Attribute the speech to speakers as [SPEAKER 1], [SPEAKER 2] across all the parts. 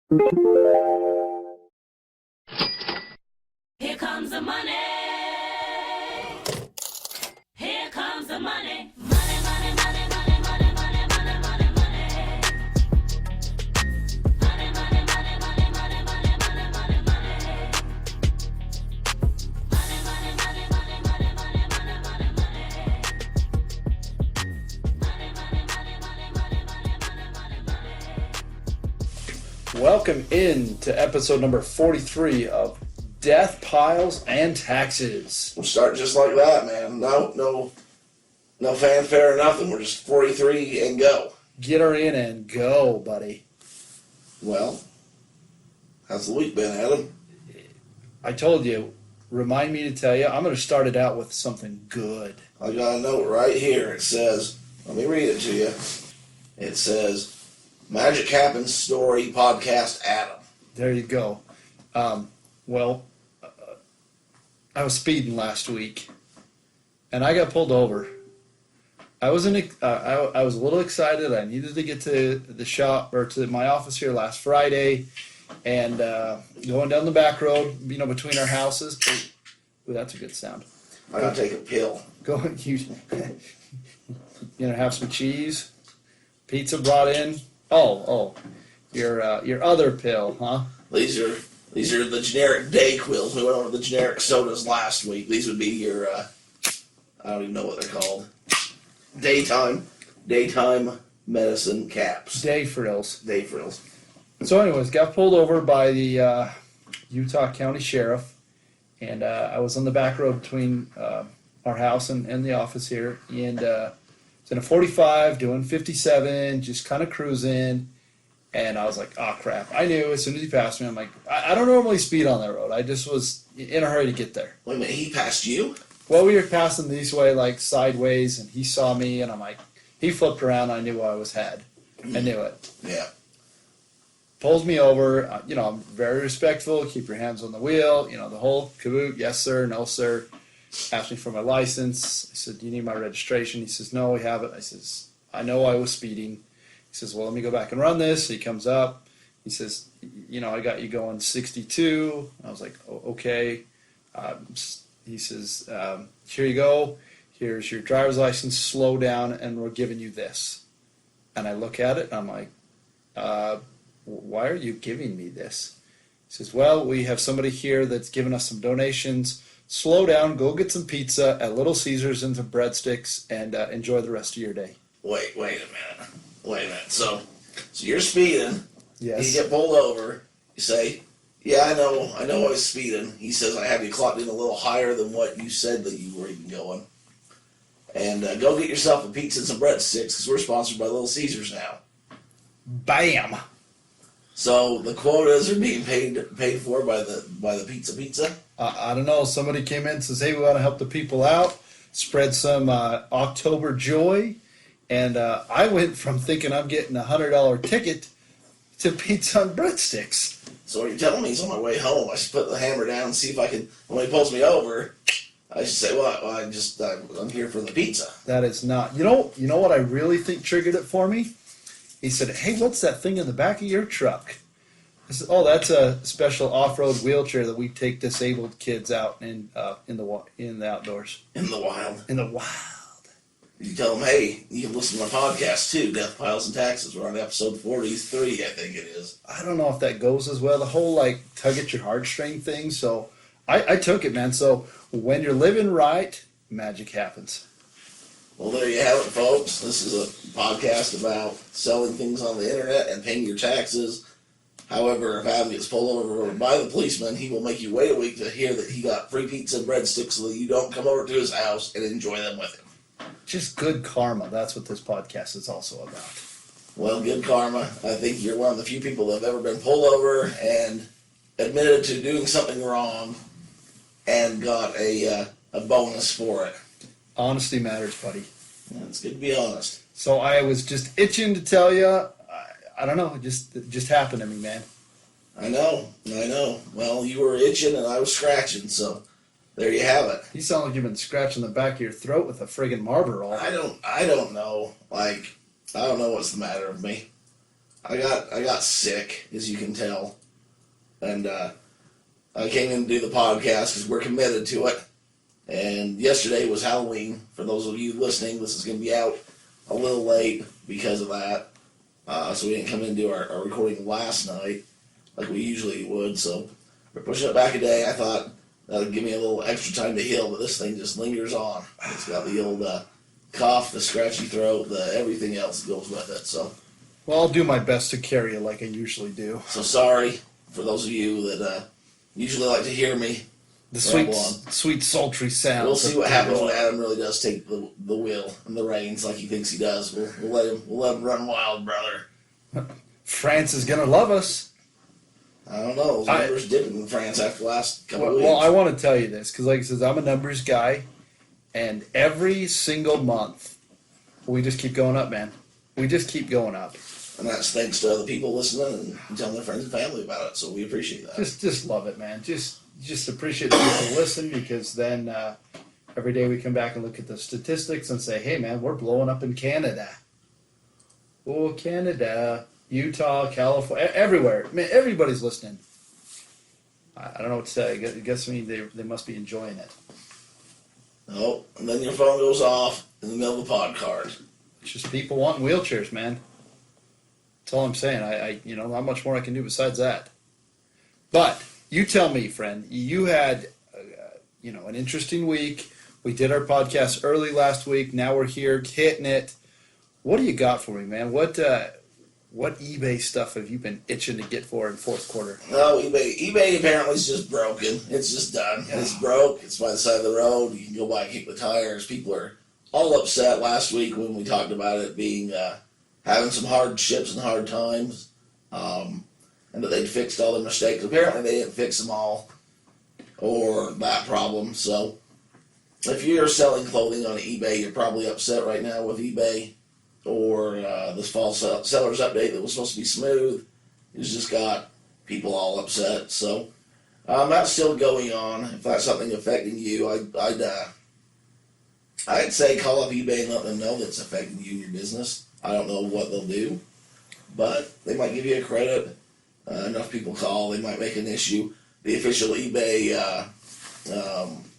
[SPEAKER 1] Here comes the money. Here comes the money. Money, money, money, money, money, money, money, money, money. Money, money, money, money, money, money, money, money, money. Money, money, money, money, money, money, money, money, money. Money, money, money, money, money, money, money, money.
[SPEAKER 2] Welcome in to episode number 43 of DeathPiles and Taxes.
[SPEAKER 3] We'll start just like that, man. No fanfare or nothing. We're just 43 and go.
[SPEAKER 2] Get her in and go, buddy.
[SPEAKER 3] Well, how's the week been, Adam?
[SPEAKER 2] I told you, remind me to tell you, I'm going to start it out with something good.
[SPEAKER 3] I got a note right here. It says, let me read it to you. It says, Magic Happens Story Podcast Adam.
[SPEAKER 2] There you go. I was speeding last week, and I got pulled over. I was I was a little excited. I needed to get to the shop or to my office here last Friday, and going down the back road, between our houses. Ooh, that's a good sound.
[SPEAKER 3] I gotta take a pill.
[SPEAKER 2] Go have some cheese, pizza brought in. Oh, your other pill, huh?
[SPEAKER 3] These are the generic Dayquils. We went over the generic sodas last week. These would be your I don't even know what they're called. Daytime medicine caps.
[SPEAKER 2] Day frills.
[SPEAKER 3] Day frills.
[SPEAKER 2] So anyways, got pulled over by the Utah County Sheriff, and I was on the back road between our house and the office here, and it's in a 45, doing 57, just kind of cruising, and I was like, oh crap. I knew as soon as he passed me, I'm like, I don't normally speed on that road. I just was in a hurry to get there.
[SPEAKER 3] Wait a minute, he passed you?
[SPEAKER 2] Well, we were passing this way, like sideways, and he saw me, and I'm like, he flipped around, I knew I was had. I knew it.
[SPEAKER 3] Yeah.
[SPEAKER 2] Pulls me over, I'm very respectful, keep your hands on the wheel, the whole caboot, yes sir, no sir. Asked me for my license. I said, do you need my registration? He says, no, we have it. I says, I know I was speeding. He says, well, let me go back and run this. He comes up. He says, I got you going 62. I was like, oh, okay. He says, here you go. Here's your driver's license. Slow down, and we're giving you this. And I look at it, and I'm like, why are you giving me this? He says, well, we have somebody here that's given us some donations. Slow down, go get some pizza at Little Caesars and some breadsticks, and enjoy the rest of your day.
[SPEAKER 3] Wait a minute. So you're speeding.
[SPEAKER 2] Yes.
[SPEAKER 3] You get pulled over. You say, yeah, I know I was speeding. He says, I have you clocked in a little higher than what you said that you were even going. And go get yourself a pizza and some breadsticks, because we're sponsored by Little Caesars now.
[SPEAKER 2] Bam!
[SPEAKER 3] So the quotas are being paid for by the pizza.
[SPEAKER 2] I don't know. Somebody came in and says, hey, we want to help the people out, spread some October joy. And I went from thinking I'm getting a $100 ticket to pizza and breadsticks.
[SPEAKER 3] So what you're telling me is on my way home, I should put the hammer down and see if I can, when he pulls me over, I should say, I'm here for the pizza.
[SPEAKER 2] That is not. You know what I really think triggered it for me? He said, hey, what's that thing in the back of your truck? I said, oh, that's a special off-road wheelchair that we take disabled kids out in the outdoors.
[SPEAKER 3] In the wild.
[SPEAKER 2] In the wild.
[SPEAKER 3] You tell them, hey, you can listen to my podcast too, Death Piles and Taxes. We're on episode 43, I think it is.
[SPEAKER 2] I don't know if that goes as well. The whole tug at your heartstring thing. So I took it, man. So when you're living right, magic happens.
[SPEAKER 3] Well, there you have it, folks. This is a podcast about selling things on the internet and paying your taxes. However, if Adam gets pulled over by the policeman, he will make you wait a week to hear that he got free pizza and breadsticks so that you don't come over to his house and enjoy them with him.
[SPEAKER 2] Just good karma. That's what this podcast is also about.
[SPEAKER 3] Well, good karma. I think you're one of the few people that have ever been pulled over and admitted to doing something wrong and got a bonus for it.
[SPEAKER 2] Honesty matters, buddy.
[SPEAKER 3] Yeah, it's good to be honest.
[SPEAKER 2] So I was just itching to tell you. I don't know. It just happened to me, man.
[SPEAKER 3] I know. Well, you were itching and I was scratching, so there you have it.
[SPEAKER 2] You sound like you've been scratching the back of your throat with a friggin' Marlboro.
[SPEAKER 3] I don't know. I don't know what's the matter with me. I got sick, as you can tell, and I came in to do the podcast because we're committed to it. And yesterday was Halloween. For those of you listening, this is going to be out a little late because of that. So we didn't come in and do our recording last night like we usually would. So we're pushing it back a day. I thought that would give me a little extra time to heal, but this thing just lingers on. It's got the old cough, the scratchy throat, the everything else that goes with it. So,
[SPEAKER 2] Well, I'll do my best to carry it like I usually do.
[SPEAKER 3] so sorry for those of you that usually like to hear me.
[SPEAKER 2] The
[SPEAKER 3] Ramble
[SPEAKER 2] sweet, sultry sound.
[SPEAKER 3] We'll see what happens when Adam really does take the wheel and the reins like he thinks he does. We'll let him run wild, brother.
[SPEAKER 2] France is gonna love us.
[SPEAKER 3] I don't know. Those numbers dipped in France after the last couple of weeks.
[SPEAKER 2] Well, I want to tell you this because, like I says, I'm a numbers guy, and every single month we just keep going up, man. We just keep going up.
[SPEAKER 3] And that's thanks to other people listening and telling their friends and family about it. So we appreciate that.
[SPEAKER 2] Just love it, man. Just appreciate the people who listen because then every day we come back and look at the statistics and say, hey, man, we're blowing up in Canada. Oh, Canada, Utah, California, everywhere. Man, everybody's listening. I don't know what to say. I guess they must be enjoying it.
[SPEAKER 3] Oh, and then your phone goes off in the middle of the pod card.
[SPEAKER 2] It's just people wanting wheelchairs, man. That's all I'm saying. I not much more I can do besides that. But you tell me, friend. You had, an interesting week. We did our podcast early last week. Now we're here hitting it. What do you got for me, man? What eBay stuff have you been itching to get for in fourth quarter?
[SPEAKER 3] No, eBay apparently is just broken. It's just done. It's broke. It's by the side of the road. You can go by and kick the tires. People are all upset last week when we talked about it being having some hardships and hard times, and that they'd fixed all their mistakes. Apparently they didn't fix them all, or that problem. So if you're selling clothing on eBay, you're probably upset right now with eBay, or this fall seller's update that was supposed to be smooth. It's just got people all upset. So that's still going on. If that's something affecting you, I'd say call up eBay and let them know that's affecting you and your business. I don't know what they'll do, but they might give you a credit. Enough people call, they might make an issue. The official eBay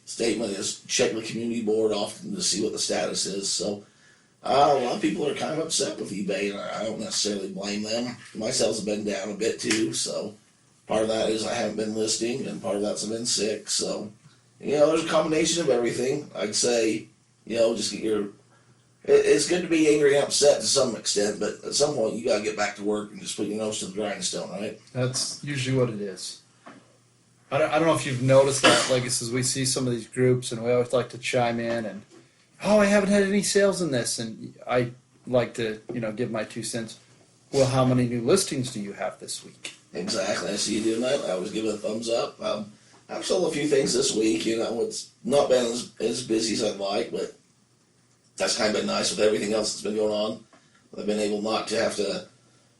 [SPEAKER 3] statement is check the community board often to see what the status is. So a lot of people are kind of upset with eBay, and I don't necessarily blame them. My sales have been down a bit too, so part of that is I haven't been listing, and part of that's I've been sick. So, there's a combination of everything. I'd say, just get your... It's good to be angry and upset to some extent, but at some point you got to get back to work and just put your nose to the grindstone, right?
[SPEAKER 2] That's usually what it is. I don't know if you've noticed that, like, as we see some of these groups, and we always like to chime in, and, I haven't had any sales in this, and I like to, give my 2 cents. Well, how many new listings do you have this week?
[SPEAKER 3] Exactly. I see you doing that. I always give it a thumbs up. I've sold a few things this week. It's not been as busy as I'd like, but that's kind of been nice with everything else that's been going on. I've been able not to have to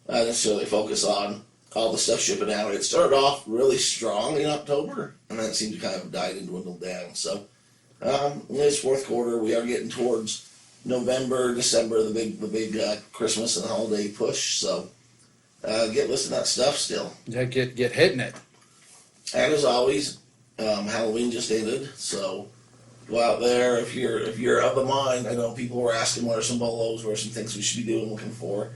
[SPEAKER 3] necessarily focus on all the stuff shipping out. It started off really strong in October, and then it seemed to kind of died and dwindled down. So in this fourth quarter, we are getting towards November, December, the big Christmas and holiday push. So get listing that stuff still.
[SPEAKER 2] Yeah, get hitting it.
[SPEAKER 3] And as always, Halloween just ended, so go out there if you're of the mind. I know people were asking what are some bolos, what are some things we should be doing, looking for.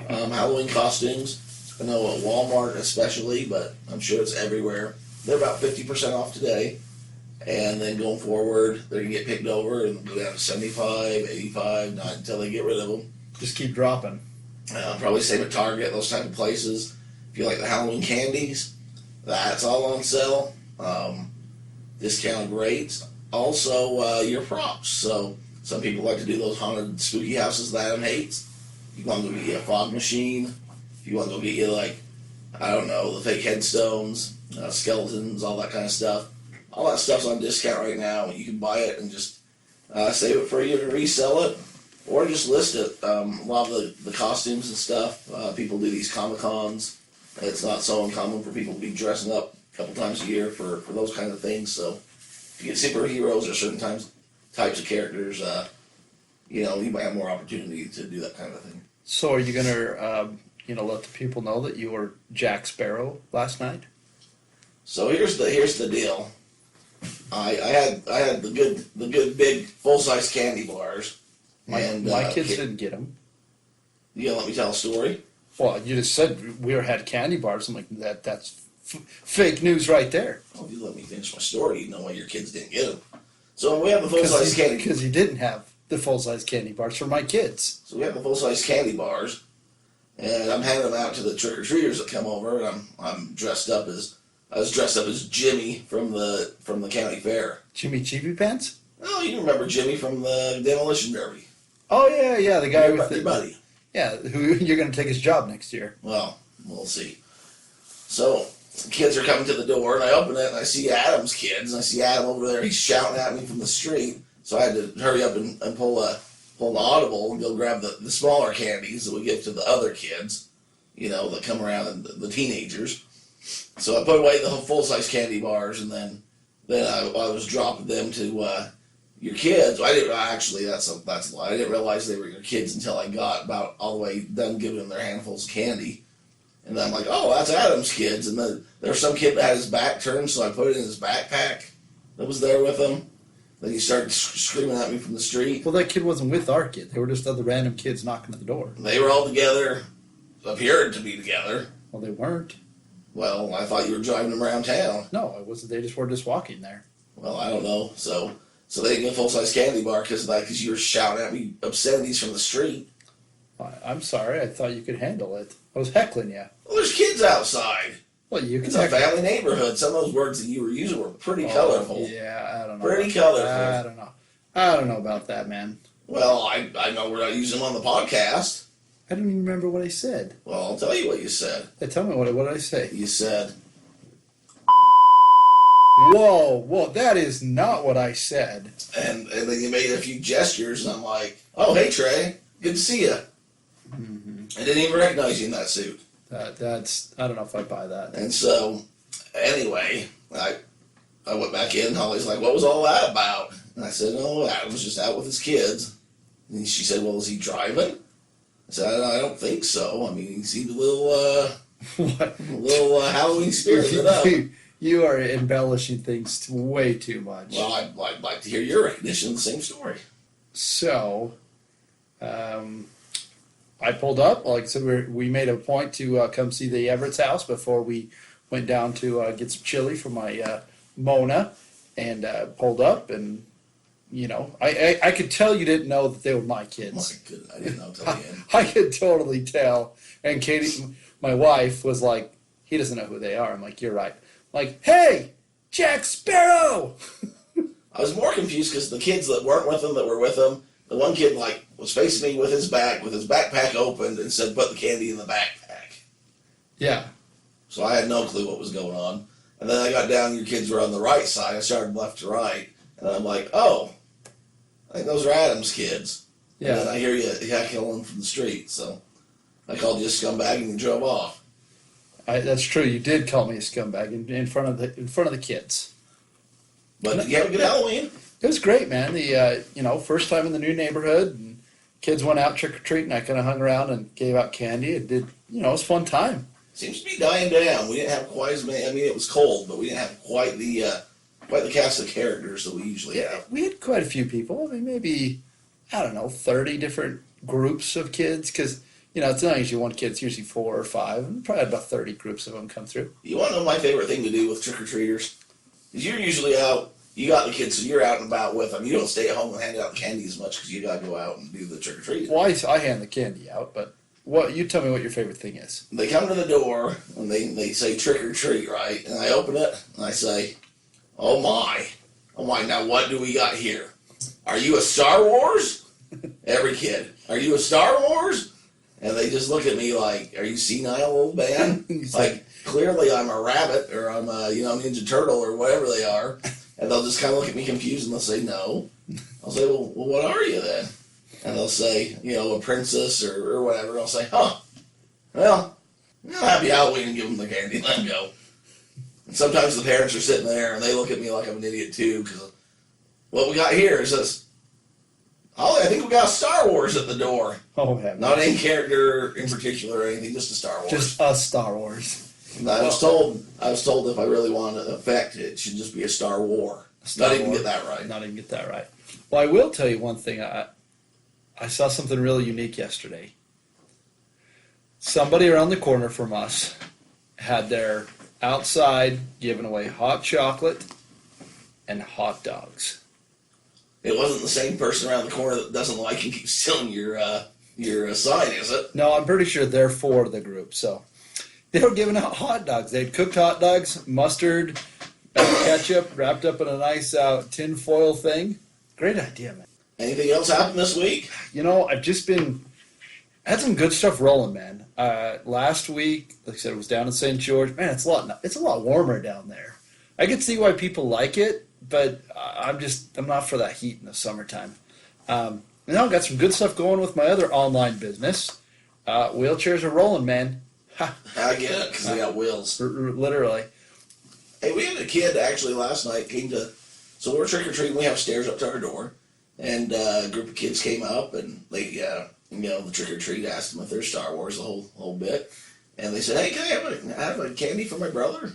[SPEAKER 3] Halloween costumes. I know at Walmart especially, but I'm sure it's everywhere. They're about 50% off today, and then going forward, they're gonna get picked over and go down to 75, 85, not until they get rid of them.
[SPEAKER 2] Just keep dropping.
[SPEAKER 3] Probably same at Target, those type of places. If you like the Halloween candies, that's all on sale. Discounted rates. Also, your props. So some people like to do those haunted spooky houses that Adam hates. If you want to go get you a fog machine, if you want to go get you the fake headstones, skeletons, all that kind of stuff. All that stuff's on discount right now. You can buy it and just save it for you to resell it, or just list it. A lot of the costumes and stuff, people do these Comic-Cons. It's not so uncommon for people to be dressing up a couple times a year for those kind of things. So if you get superheroes or certain types of characters, you might have more opportunity to do that kind of thing.
[SPEAKER 2] So are you gonna, let the people know that you were Jack Sparrow last night?
[SPEAKER 3] So here's the deal. I had the good big full size candy bars.
[SPEAKER 2] My kids didn't get them.
[SPEAKER 3] You gonna let me tell a story?
[SPEAKER 2] Well, you just said we had candy bars. I'm like, that's fake news right there.
[SPEAKER 3] Oh, if you let me finish my story, you know why your kids didn't get them. So we have the full size candy.
[SPEAKER 2] Because he didn't have the full size candy bars for my kids.
[SPEAKER 3] So we have the full size candy bars, and I'm handing them out to the trick or treaters that come over, and I was dressed up as Jimmy from the county fair.
[SPEAKER 2] Jimmy Cheapy Pants?
[SPEAKER 3] Oh, you remember Jimmy from the demolition derby?
[SPEAKER 2] Oh yeah, the guy with
[SPEAKER 3] your buddy.
[SPEAKER 2] Yeah, who you're going to take his job next year.
[SPEAKER 3] Well, we'll see. So, the kids are coming to the door, and I open it, and I see Adam's kids, and I see Adam over there. He's shouting at me from the street, so I had to hurry up and pull an audible and go grab the smaller candies that we give to the other kids, that come around, and the teenagers. So I put away the full-size candy bars, and then I was dropping them to your kids. I didn't actually. That's a lie. I didn't realize they were your kids until I got about all the way done giving them their handfuls of candy, and then I'm like, oh, that's Adam's kids. And then there was some kid that had his back turned, so I put it in his backpack that was there with him. Then he started screaming at me from the street.
[SPEAKER 2] Well, that kid wasn't with our kid. They were just other random kids knocking at the door.
[SPEAKER 3] They were all together, appeared to be together.
[SPEAKER 2] Well, they weren't.
[SPEAKER 3] Well, I thought you were driving them around town.
[SPEAKER 2] No, it wasn't. They just were just walking there.
[SPEAKER 3] Well, I don't know. So they didn't get a full-size candy bar because you were shouting at me obscenities from the street.
[SPEAKER 2] I'm sorry. I thought you could handle it. I was heckling you.
[SPEAKER 3] Well, there's kids outside.
[SPEAKER 2] Well, you
[SPEAKER 3] It's
[SPEAKER 2] can
[SPEAKER 3] a family neighborhood. Some of those words that you were using were pretty colorful.
[SPEAKER 2] Yeah, I don't know.
[SPEAKER 3] Pretty colorful.
[SPEAKER 2] I don't know about that, man.
[SPEAKER 3] Well, I know we're not using them on the podcast.
[SPEAKER 2] I don't even remember what I said.
[SPEAKER 3] Well, I'll tell you what you said.
[SPEAKER 2] Tell me what did I say?
[SPEAKER 3] You said,
[SPEAKER 2] Whoa, that is not what I said.
[SPEAKER 3] and then you made a few gestures, and I'm like, oh, hey, Trey, good to see you. Mm-hmm. I didn't even recognize you in that suit.
[SPEAKER 2] I don't know if I buy that.
[SPEAKER 3] And so, anyway, I went back in, and Holly's like, what was all that about? And I said, oh, Adam was just out with his kids. And she said, well, is he driving? I said, I don't think so. I mean, he seemed a little Halloween spirited up.
[SPEAKER 2] You are embellishing things way too much.
[SPEAKER 3] Well, I'd like to hear your recognition of the same story.
[SPEAKER 2] So, I pulled up. Like I said, we made a point to come see the Everett's house before we went down to get some chili for my Mona, and pulled up, and I could tell you didn't know that they were my kids.
[SPEAKER 3] My goodness, I didn't know till the end.
[SPEAKER 2] I could totally tell. And Katie, my wife, was like, he doesn't know who they are. I'm like, you're right. Like, hey, Jack Sparrow!
[SPEAKER 3] I was more confused because the kids that weren't with him, that were with him, the one kid was facing me with his backpack opened, and said, put the candy in the backpack.
[SPEAKER 2] Yeah.
[SPEAKER 3] So I had no clue what was going on. And then I got down, your kids were on the right side. I started left to right. And I'm like, oh, I think those are Adam's kids.
[SPEAKER 2] Yeah.
[SPEAKER 3] And then I hear you heckling from the street. So I called you a scumbag and you drove off.
[SPEAKER 2] That's true. You did call me a scumbag in front of the kids.
[SPEAKER 3] But did you have a good Halloween?
[SPEAKER 2] It was great, man. The first time in the new neighborhood, and kids went out trick or treating. I kind of hung around and gave out candy. It did, it was a fun time.
[SPEAKER 3] Seems to be dying down. We didn't have quite as many. I mean, it was cold, but we didn't have quite the cast of characters that we usually have.
[SPEAKER 2] We had quite a few people. I mean, maybe 30 different groups of kids, because it's not usually one kid. It's usually 4 or 5, and probably about 30 groups of them come through.
[SPEAKER 3] You want to know my favorite thing to do with trick or treaters? Is you're usually out. You got the kids, so you're out and about with them. You don't stay at home and hand out the candy as much because you got to go out and do the trick or treating.
[SPEAKER 2] Well, I hand the candy out, but you tell me what your favorite thing is.
[SPEAKER 3] They come to the door and they say trick or treat, right? And I open it and I say, oh my, now what do we got here? Are you a Star Wars? Every kid, are you a Star Wars? And they just look at me like, are you senile, old man? Like, clearly I'm a rabbit or I'm a Ninja Turtle or whatever they are. And they'll just kind of look at me confused and they'll say, no. I'll say, well, what are you then? And they'll say, a princess or whatever. And I'll say, well, happy Halloween, and give them the candy and let them go. And sometimes the parents are sitting there and they look at me like I'm an idiot too, because what we got here is this Holly, I think we got Star Wars at the door.
[SPEAKER 2] Oh, heaven.
[SPEAKER 3] Not any character in particular or anything, just a Star Wars.
[SPEAKER 2] Just us Star Wars.
[SPEAKER 3] I was told if I really wanted an effect, it should just be a Star War. Not even get that right.
[SPEAKER 2] Not even get that right. Well, I will tell you one thing. I saw something really unique yesterday. Somebody around the corner from us had their outside giving away hot chocolate and hot dogs.
[SPEAKER 3] It wasn't the same person around the corner that doesn't like and keeps stealing your sign, is it?
[SPEAKER 2] No, I'm pretty sure they're for the group. So they were giving out hot dogs. They'd cooked hot dogs, mustard, ketchup, wrapped up in a nice tin foil thing. Great idea, man.
[SPEAKER 3] Anything else happened this week?
[SPEAKER 2] You know, I've just had some good stuff rolling, man. Last week, like I said, it was down in St. George. Man, it's a lot warmer down there. I can see why people like it, but I'm not for that heat in the summertime. And now I've got some good stuff going with my other online business. Wheelchairs are rolling, man. Ha.
[SPEAKER 3] I get it, because they got wheels.
[SPEAKER 2] Literally.
[SPEAKER 3] Hey, we had a kid actually last night so we're trick-or-treating, we have stairs up to our door, and a group of kids came up, and they, the trick-or-treat asked them if they're Star Wars the whole bit, and they said, hey, can I have a candy for my brother? I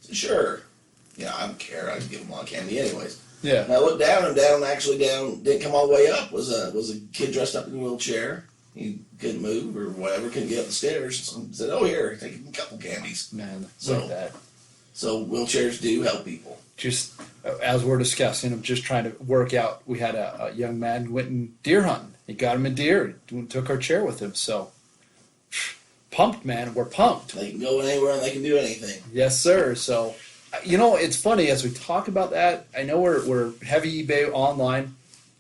[SPEAKER 3] said, sure. Yeah, I don't care, I can give him a lot of candy anyways.
[SPEAKER 2] Yeah.
[SPEAKER 3] And I looked down, and didn't come all the way up, was a kid dressed up in a wheelchair. He couldn't move or whatever, couldn't get up the stairs, so I said, oh, here, take a couple candies.
[SPEAKER 2] Man,
[SPEAKER 3] So-
[SPEAKER 2] look at that.
[SPEAKER 3] So wheelchairs do help people.
[SPEAKER 2] Just as we're discussing, I'm just trying to work out. We had a young man who went in deer hunting. He got him a deer. He took our chair with him. So pumped, man. We're pumped.
[SPEAKER 3] They can go anywhere and they can do anything.
[SPEAKER 2] Yes, sir. So it's funny as we talk about that. I know we're heavy eBay online.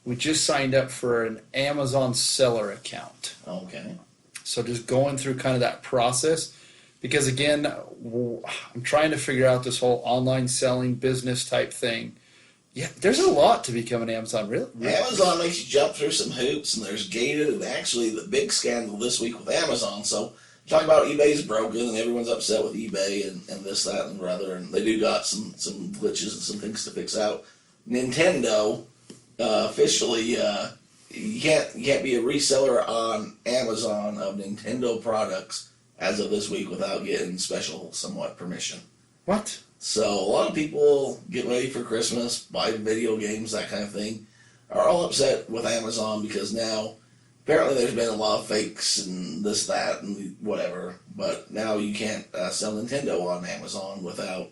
[SPEAKER 2] We just signed up for an Amazon seller account.
[SPEAKER 3] Okay.
[SPEAKER 2] So just going through kind of that process. Because again, I'm trying to figure out this whole online selling business type thing. Yeah, there's a lot to become an Amazon. Really?
[SPEAKER 3] Amazon makes you jump through some hoops, and there's gated, and actually the big scandal this week with Amazon. So talk about eBay's broken, and everyone's upset with eBay and this, that, and the other, and they do got some glitches and some things to fix out. Nintendo officially you can't be a reseller on Amazon of Nintendo products as of this week without getting special somewhat permission.
[SPEAKER 2] What?
[SPEAKER 3] So a lot of people get ready for Christmas, buy video games, that kind of thing, are all upset with Amazon because now apparently there's been a lot of fakes and this, that, and whatever. But now you can't sell Nintendo on Amazon without,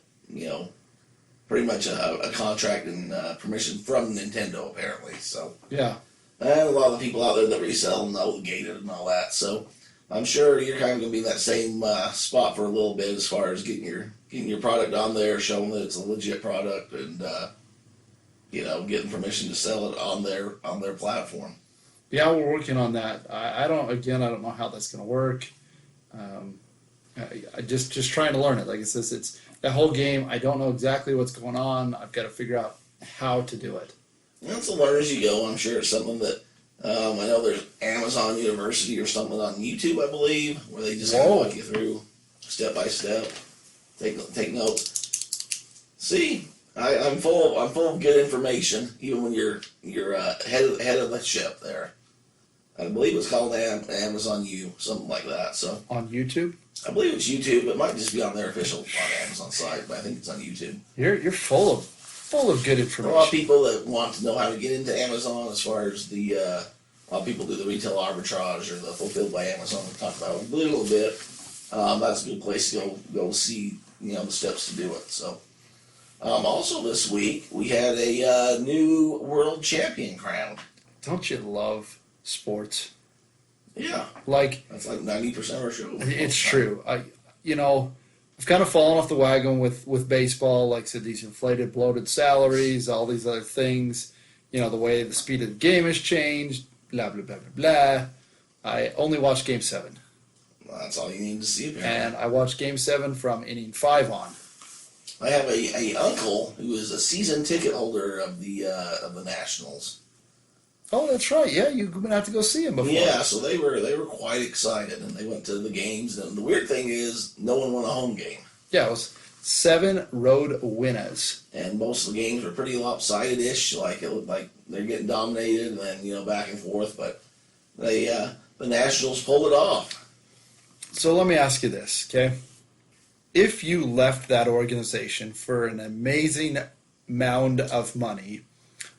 [SPEAKER 3] pretty much a contract and permission from Nintendo apparently. So
[SPEAKER 2] Yeah.
[SPEAKER 3] and a lot of the people out there that resell know the gated and all that. So I'm sure you're kind of going to be in that same spot for a little bit as far as getting your product on there, showing that it's a legit product, and getting permission to sell it on their platform.
[SPEAKER 2] Yeah, we're working on that. I don't know how that's going to work. I just trying to learn it. Like it says, it's that whole game. I don't know exactly what's going on. I've got to figure out how to do it.
[SPEAKER 3] That's a learn as you go. I'm sure it's something that I know there's Amazon University or something on YouTube, I believe, where they just kind of walk you through step by step. Take notes. See, I'm full of good information, even when you're head of the ship there. I believe it's called Amazon U, something like that. So
[SPEAKER 2] On YouTube?
[SPEAKER 3] I believe it's YouTube. It might just be on their official on Amazon site, but I think it's on YouTube.
[SPEAKER 2] You're full of good
[SPEAKER 3] A
[SPEAKER 2] information.
[SPEAKER 3] lot of people that want to know how to get into Amazon, as far as a lot of people do the retail arbitrage or the fulfilled by Amazon. We talked about it a little bit. That's a good place to go see the steps to do it. So also this week we had a new world champion crowned.
[SPEAKER 2] Don't you love sports?
[SPEAKER 3] Yeah,
[SPEAKER 2] Like,
[SPEAKER 3] that's like 90% of our show.
[SPEAKER 2] it's true. I've kind of fallen off the wagon with baseball. Like I said, these inflated, bloated salaries, all these other things. The way the speed of the game has changed. Blah blah blah blah blah. I only watched Game 7,
[SPEAKER 3] Well, that's all you need to see. Apparently.
[SPEAKER 2] and I watched Game 7 from inning 5 on.
[SPEAKER 3] I have a uncle who is a season ticket holder of the Nationals.
[SPEAKER 2] Oh, that's right. Yeah, you're gonna have to go see him before.
[SPEAKER 3] Yeah, so they were quite excited, and they went to the games. And the weird thing is, no one won a home game.
[SPEAKER 2] Yeah, it's 7 road winners.
[SPEAKER 3] And most of the games were pretty lopsided-ish. Like, it looked like they're getting dominated and then, back and forth. But the Nationals pulled it off.
[SPEAKER 2] So let me ask you this, okay? If you left that organization for an amazing mound of money,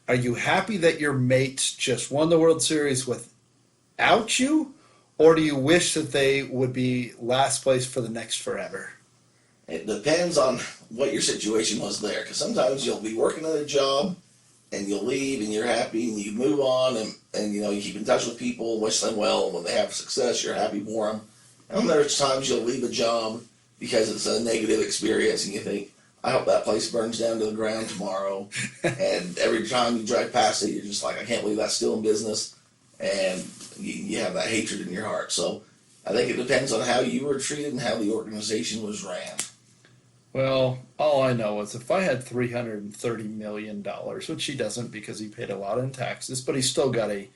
[SPEAKER 2] are you happy that your mates just won the World Series without you? Or do you wish that they would be last place for the next forever?
[SPEAKER 3] It depends on what your situation was there. Because sometimes you'll be working at a job and you'll leave and you're happy and you move on and you keep in touch with people, wish them well. And when they have success, you're happy for them. And there's times you'll leave a job because it's a negative experience and you think, I hope that place burns down to the ground tomorrow. And every time you drive past it, you're just like, I can't believe that's still in business. And you have that hatred in your heart. So I think it depends on how you were treated and how the organization was ran.
[SPEAKER 2] Well, all I know is if I had $330 million, which he doesn't because he paid a lot in taxes, but he's still got a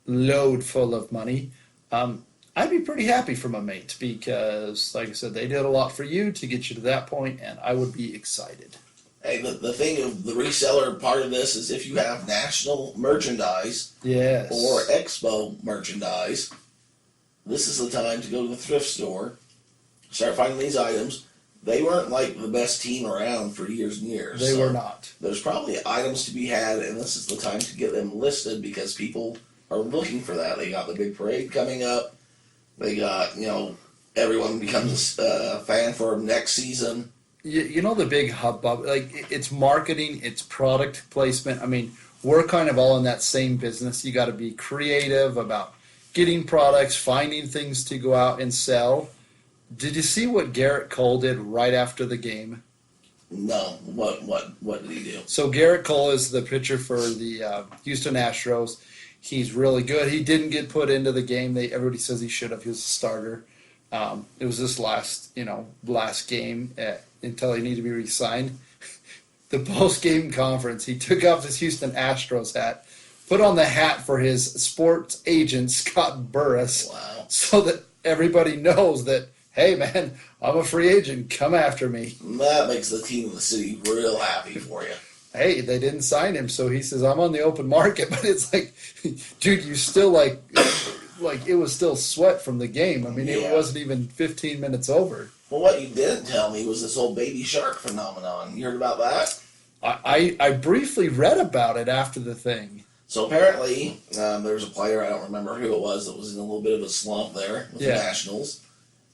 [SPEAKER 2] load full of money, I'd be pretty happy for my mate because, like I said, they did a lot for you to get you to that point, and I would be excited.
[SPEAKER 3] Hey, the thing of the reseller part of this is if you have national merchandise
[SPEAKER 2] Yes.
[SPEAKER 3] or expo merchandise, this is the time to go to the thrift store, start finding these items. They weren't like the best team around for years and years.
[SPEAKER 2] They were not.
[SPEAKER 3] There's probably items to be had, and this is the time to get them listed because people are looking for that. They got the big parade coming up. They got, everyone becomes a fan for next season.
[SPEAKER 2] You know the big hubbub, like it's marketing, it's product placement. I mean, we're kind of all in that same business. You got to be creative about getting products, finding things to go out and sell. Did you see what Garrett Cole did right after the game?
[SPEAKER 3] No, what did he do?
[SPEAKER 2] So Garrett Cole is the pitcher for the Houston Astros. He's really good. He didn't get put into the game. Everybody says he should have. He was a starter. It was this last game until he needed to be re-signed. The post-game conference, he took off his Houston Astros hat, put on the hat for his sports agent, Scott Burris,
[SPEAKER 3] Wow.
[SPEAKER 2] so that everybody knows that, hey, man, I'm a free agent. Come after me.
[SPEAKER 3] That makes the team in the city real happy for you.
[SPEAKER 2] Hey, they didn't sign him, so he says, I'm on the open market. But it's like, dude, you still like it was still sweat from the game. I mean,
[SPEAKER 3] Yeah.
[SPEAKER 2] It wasn't even 15 minutes over.
[SPEAKER 3] Well, what you didn't tell me was this whole baby shark phenomenon. You heard about that?
[SPEAKER 2] I briefly read about it after the thing.
[SPEAKER 3] So apparently, there's a player, I don't remember who it was, that was in a little bit of a slump there with the Nationals.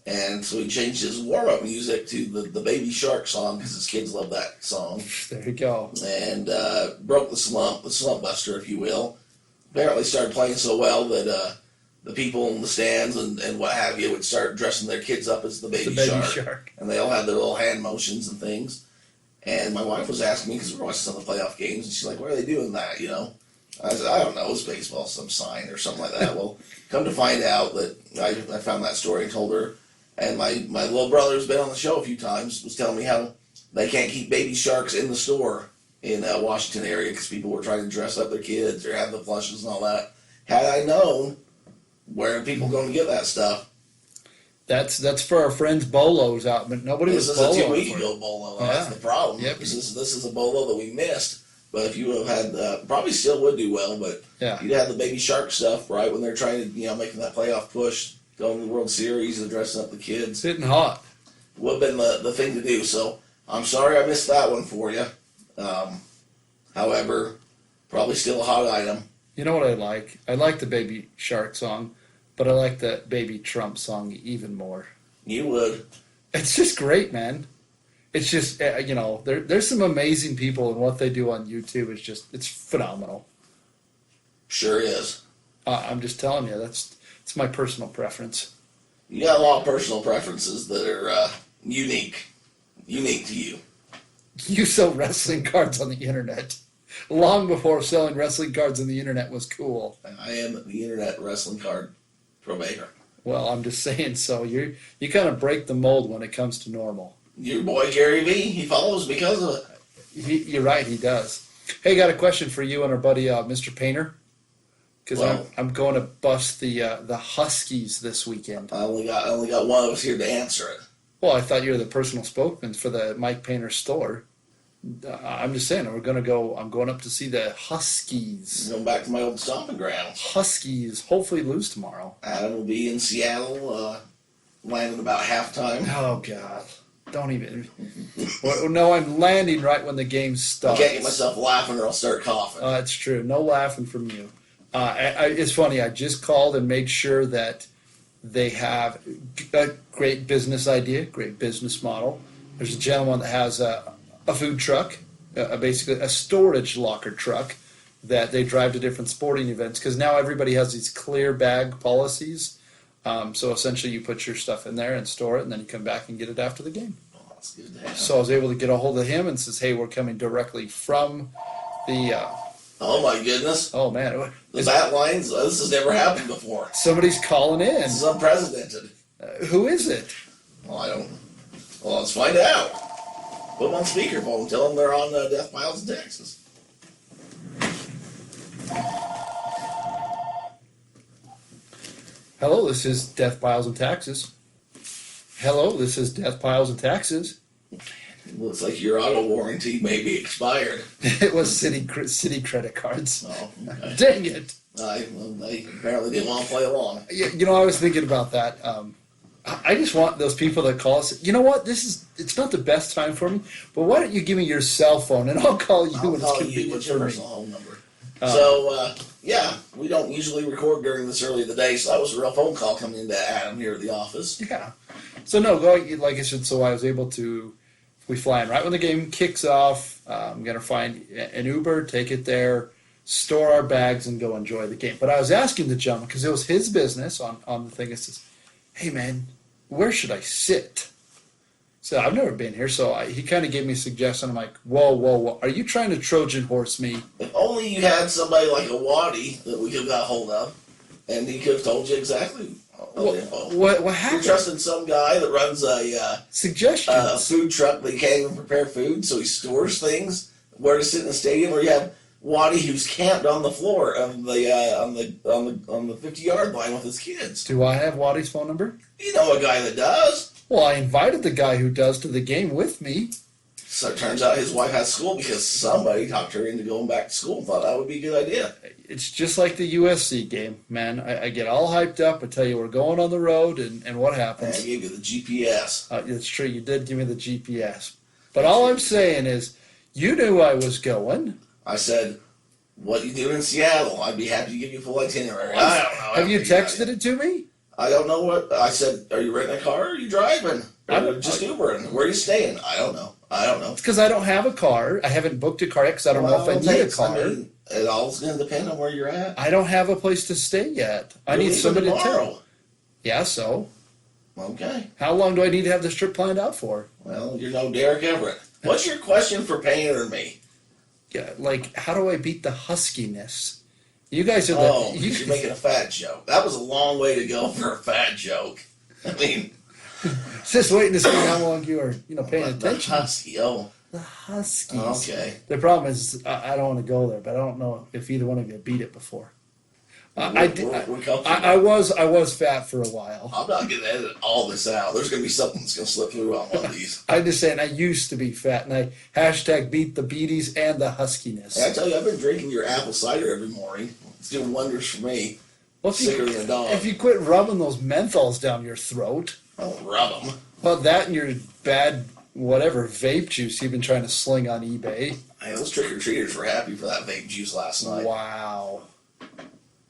[SPEAKER 3] And so he changed his warm-up music to the Baby Shark song because his kids love that song.
[SPEAKER 2] There you go.
[SPEAKER 3] And broke the slump buster, if you will. Apparently started playing so well that the people in the stands and what have you would start dressing their kids up as the Baby Shark. And they all had their little hand motions and things. And my wife was asking me, because we were watching some of the playoff games, and she's like, why are they doing that, I said, I don't know, it's baseball, some sign or something like that. Well, come to find out that I found that story and told her. And my little brother who's been on the show a few times was telling me how they can't keep baby sharks in the store in Washington area because people were trying to dress up their kids or have the plushes and all that. Had I known, where are people going to get that stuff?
[SPEAKER 2] That's for our friends Bolos out, but nobody
[SPEAKER 3] This
[SPEAKER 2] was
[SPEAKER 3] is a
[SPEAKER 2] Bolo.
[SPEAKER 3] 2 week ago bolo. That's the problem.
[SPEAKER 2] Yep.
[SPEAKER 3] This is a bolo that we missed. But if you would have had, probably still would do well, but you'd have the baby shark stuff right when they're trying to, making that playoff push, going to the World Series and dressing up the kids.
[SPEAKER 2] It's hitting hot.
[SPEAKER 3] Would have been the thing to do. So I'm sorry I missed that one for you. However, probably still a hot item.
[SPEAKER 2] You know what I like? I like the Baby Shark song, but I like the Baby Trump song even more.
[SPEAKER 3] You would.
[SPEAKER 2] It's just great, man. It's just, there's some amazing people, and what they do on YouTube is it's phenomenal.
[SPEAKER 3] Sure is.
[SPEAKER 2] I'm just telling you, it's my personal preference.
[SPEAKER 3] You got a lot of personal preferences that are unique to you.
[SPEAKER 2] You sell wrestling cards on the internet. Long before selling wrestling cards on the internet was cool.
[SPEAKER 3] I am the internet wrestling card purveyor.
[SPEAKER 2] Well, I'm just saying so. You kind of break the mold when it comes to normal.
[SPEAKER 3] Your boy Gary Vee, he follows because of it.
[SPEAKER 2] You're right, he does. Hey, got a question for you and our buddy Mr. Painter. Because I'm going to bust the Huskies this weekend.
[SPEAKER 3] I only got one of us here to answer it.
[SPEAKER 2] Well, I thought you were the personal spokesman for the Mike Painter store. I'm just saying, I'm going up to see the Huskies.
[SPEAKER 3] Going back to my old stomping grounds.
[SPEAKER 2] Huskies hopefully lose tomorrow.
[SPEAKER 3] Adam will be in Seattle, landing about halftime.
[SPEAKER 2] Oh, God. Don't even. Well, no, I'm landing right when the game
[SPEAKER 3] I
[SPEAKER 2] starts.
[SPEAKER 3] can't get myself laughing or I'll start coughing.
[SPEAKER 2] It's true. No laughing from you. It's funny. I just called and made sure that they have a great business idea, great business model. There's a gentleman that has a food truck, basically a storage locker truck that they drive to different sporting events because now everybody has these clear bag policies. So essentially you put your stuff in there and store it and then you come back and get it after the game.
[SPEAKER 3] Oh, that's good to have.
[SPEAKER 2] So I was able to get a hold of him and says, hey, we're coming directly from the...
[SPEAKER 3] Oh my goodness.
[SPEAKER 2] oh, man.
[SPEAKER 3] The bat lines, this has never happened before.
[SPEAKER 2] Somebody's calling in.
[SPEAKER 3] This is unprecedented.
[SPEAKER 2] Who is it?
[SPEAKER 3] Well, let's find out. Put them on speakerphone. Tell them they're on DeathPiles in Texas.
[SPEAKER 2] Hello, this is DeathPiles and Taxes. Hello, this is DeathPiles and Taxes.
[SPEAKER 3] Looks like your auto warranty may be expired.
[SPEAKER 2] It was city credit cards.
[SPEAKER 3] Oh, okay.
[SPEAKER 2] Dang it.
[SPEAKER 3] They apparently didn't want to play along.
[SPEAKER 2] You know, I was thinking about that. I just want those people that call us. You know what? It's not the best time for me, but why don't you give me your cell phone and I'll call you when it's convenient
[SPEAKER 3] What's your
[SPEAKER 2] for me.
[SPEAKER 3] personal home number? Yeah, we don't usually record during this early in the day, so that was a real phone call coming into Adam here at the office.
[SPEAKER 2] Yeah. So no, like I said, so I was able to. We fly in right when the game kicks off. I'm gonna find an Uber, take it there, store our bags, and go enjoy the game. But I was asking the gentleman because it was his business on the thing. It says, "Hey man, where should I sit?" So I've never been here, so he kind of gave me a suggestion. I'm like, whoa, are you trying to Trojan horse me?
[SPEAKER 3] If only you had somebody like a Watty that we could have got hold of, and he could have told you exactly.
[SPEAKER 2] What
[SPEAKER 3] You're
[SPEAKER 2] happened?
[SPEAKER 3] trusting some guy that runs a
[SPEAKER 2] Suggestions.
[SPEAKER 3] food truck that he can't even prepare food, so he stores things where to sit in the stadium. Or you have Watty who's camped on the floor of the on the 50-yard line with his kids.
[SPEAKER 2] Do I have Watty's phone number?
[SPEAKER 3] You know a guy that does.
[SPEAKER 2] Well, I invited the guy who does to the game with me.
[SPEAKER 3] So it turns out his wife has school because somebody talked her into going back to school and thought that would be a good idea.
[SPEAKER 2] It's just like the USC game, man. I get all hyped up. I tell you, we're going on the road, and what
[SPEAKER 3] And I
[SPEAKER 2] happens?
[SPEAKER 3] gave you the GPS.
[SPEAKER 2] It's true, you did give me the GPS. But all I'm saying is, you knew I was going.
[SPEAKER 3] I said, what you doing in Seattle? I'd be happy to give you a full itinerary. I don't know.
[SPEAKER 2] Have you texted it to me?
[SPEAKER 3] I don't know what. I said, are you renting a car or are you driving? Or just Ubering? Where are you staying? I don't know.
[SPEAKER 2] It's because I don't have a car. I haven't booked a car yet because I don't know if I need a car.
[SPEAKER 3] I mean, it all's going to depend on where you're at.
[SPEAKER 2] I don't have a place to stay yet. I
[SPEAKER 3] You're
[SPEAKER 2] need somebody to
[SPEAKER 3] leaving
[SPEAKER 2] tell.
[SPEAKER 3] tomorrow.
[SPEAKER 2] Yeah, so?
[SPEAKER 3] Okay.
[SPEAKER 2] How long do I need to have this trip planned out for?
[SPEAKER 3] Well, you're no Derek Everett. What's your question for Painter and me?
[SPEAKER 2] Yeah, like, how do I beat the huskiness? You guys are the...
[SPEAKER 3] Oh, you're making a fat joke. That was a long way to go for a fat joke. I mean...
[SPEAKER 2] Just waiting to see how long you are, paying
[SPEAKER 3] the
[SPEAKER 2] attention.
[SPEAKER 3] husky,
[SPEAKER 2] The Huskies.
[SPEAKER 3] Okay.
[SPEAKER 2] The problem is, I don't want to go there, but I don't know if either one of you beat it before. I was fat for a while.
[SPEAKER 3] I'm not going to edit all this out. There's going to be something that's going to slip through on one of these.
[SPEAKER 2] I'm just saying, I used to be fat, and I hashtag beat the beaties and the huskiness.
[SPEAKER 3] Hey, I tell you, I've been drinking your apple cider every morning. It's doing wonders for me.
[SPEAKER 2] Well,
[SPEAKER 3] Sicker than a dog.
[SPEAKER 2] if you quit rubbing those menthols down your throat,
[SPEAKER 3] I don't rub them.
[SPEAKER 2] well, that and your bad, whatever, vape juice you've been trying to sling on eBay.
[SPEAKER 3] Hey, those trick-or-treaters were happy for that vape juice last night.
[SPEAKER 2] Wow.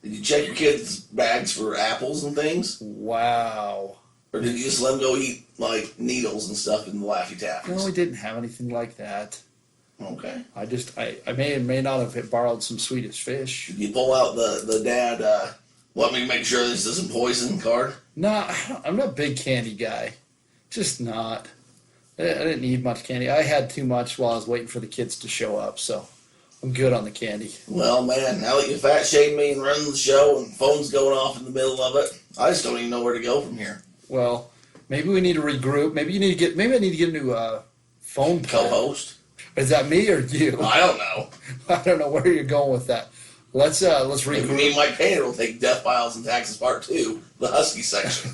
[SPEAKER 3] Did you check your kids' bags for apples and things?
[SPEAKER 2] Wow.
[SPEAKER 3] Or did you just let them go eat, like, needles and stuff in the Laffy
[SPEAKER 2] No,
[SPEAKER 3] Taffies?
[SPEAKER 2] we didn't have anything like that.
[SPEAKER 3] Okay.
[SPEAKER 2] I may or may not have borrowed some Swedish fish.
[SPEAKER 3] Did you pull out the dad, want me to make sure this isn't poison card?
[SPEAKER 2] No, I'm not a big candy guy. Just not. I didn't need much candy. I had too much while I was waiting for the kids to show up, so I'm good on the candy.
[SPEAKER 3] Well, man, now that you fat shamed me and running the show and phone's going off in the middle of it, I just don't even know where to go from here.
[SPEAKER 2] Well, maybe we need to regroup. Maybe I need to get a new phone call.
[SPEAKER 3] Co-host?
[SPEAKER 2] Is that me or you?
[SPEAKER 3] I don't know.
[SPEAKER 2] I don't know where you're going with that. Let's
[SPEAKER 3] Maybe
[SPEAKER 2] regroup.
[SPEAKER 3] me and Mike Painter will take DeathPiles and Taxes Part 2, the Husky section.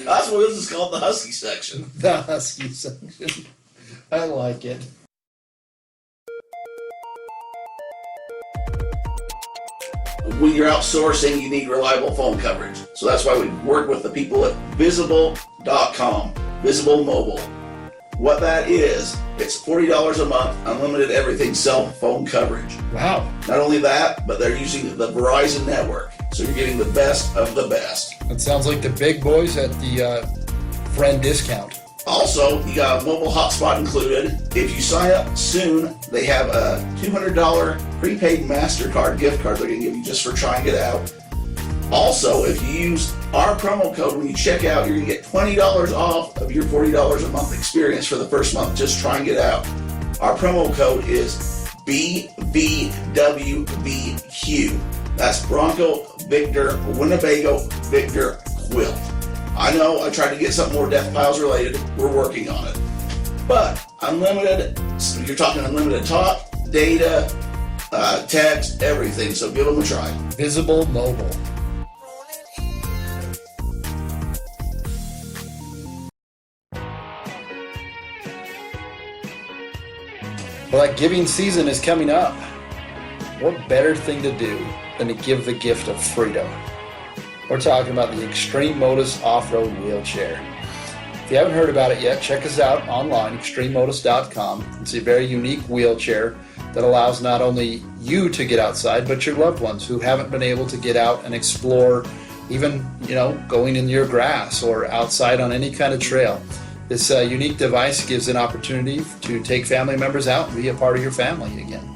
[SPEAKER 3] That's what this is called, the husky section.
[SPEAKER 2] The husky section. I like it.
[SPEAKER 3] When you're outsourcing, you need reliable phone coverage. So that's why we work with the people at Visible.com, Visible Mobile. What that is, it's $40 a month, unlimited everything cell phone coverage.
[SPEAKER 2] Wow.
[SPEAKER 3] Not only that, but they're using the Verizon network. So you're getting the best of the best.
[SPEAKER 2] That sounds like the big boys at the friend discount.
[SPEAKER 3] Also, you got a mobile hotspot included. If you sign up soon, they have a $200 prepaid MasterCard gift card they're going to give you just for trying it out. Also, if you use our promo code when you check out, you're going to get $20 off of your $40 a month experience for the first month just trying it out. Our promo code is BVWBQ. That's Bronco Victor Winnebago Victor Quilt. I know I tried to get something more DeathPiles related. We're working on it. But unlimited, you're talking unlimited talk, data, text, everything. So give them a try.
[SPEAKER 2] Visible Mobile. Well, that giving season is coming up. What better thing to do than to give the gift of freedom? We're talking about the Extreme Modus Off-Road Wheelchair. If you haven't heard about it yet, check us out online, extrememodus.com. It's a very unique wheelchair that allows not only you to get outside, but your loved ones who haven't been able to get out and explore, even, going in your grass or outside on any kind of trail. This unique device gives an opportunity to take family members out and be a part of your family again.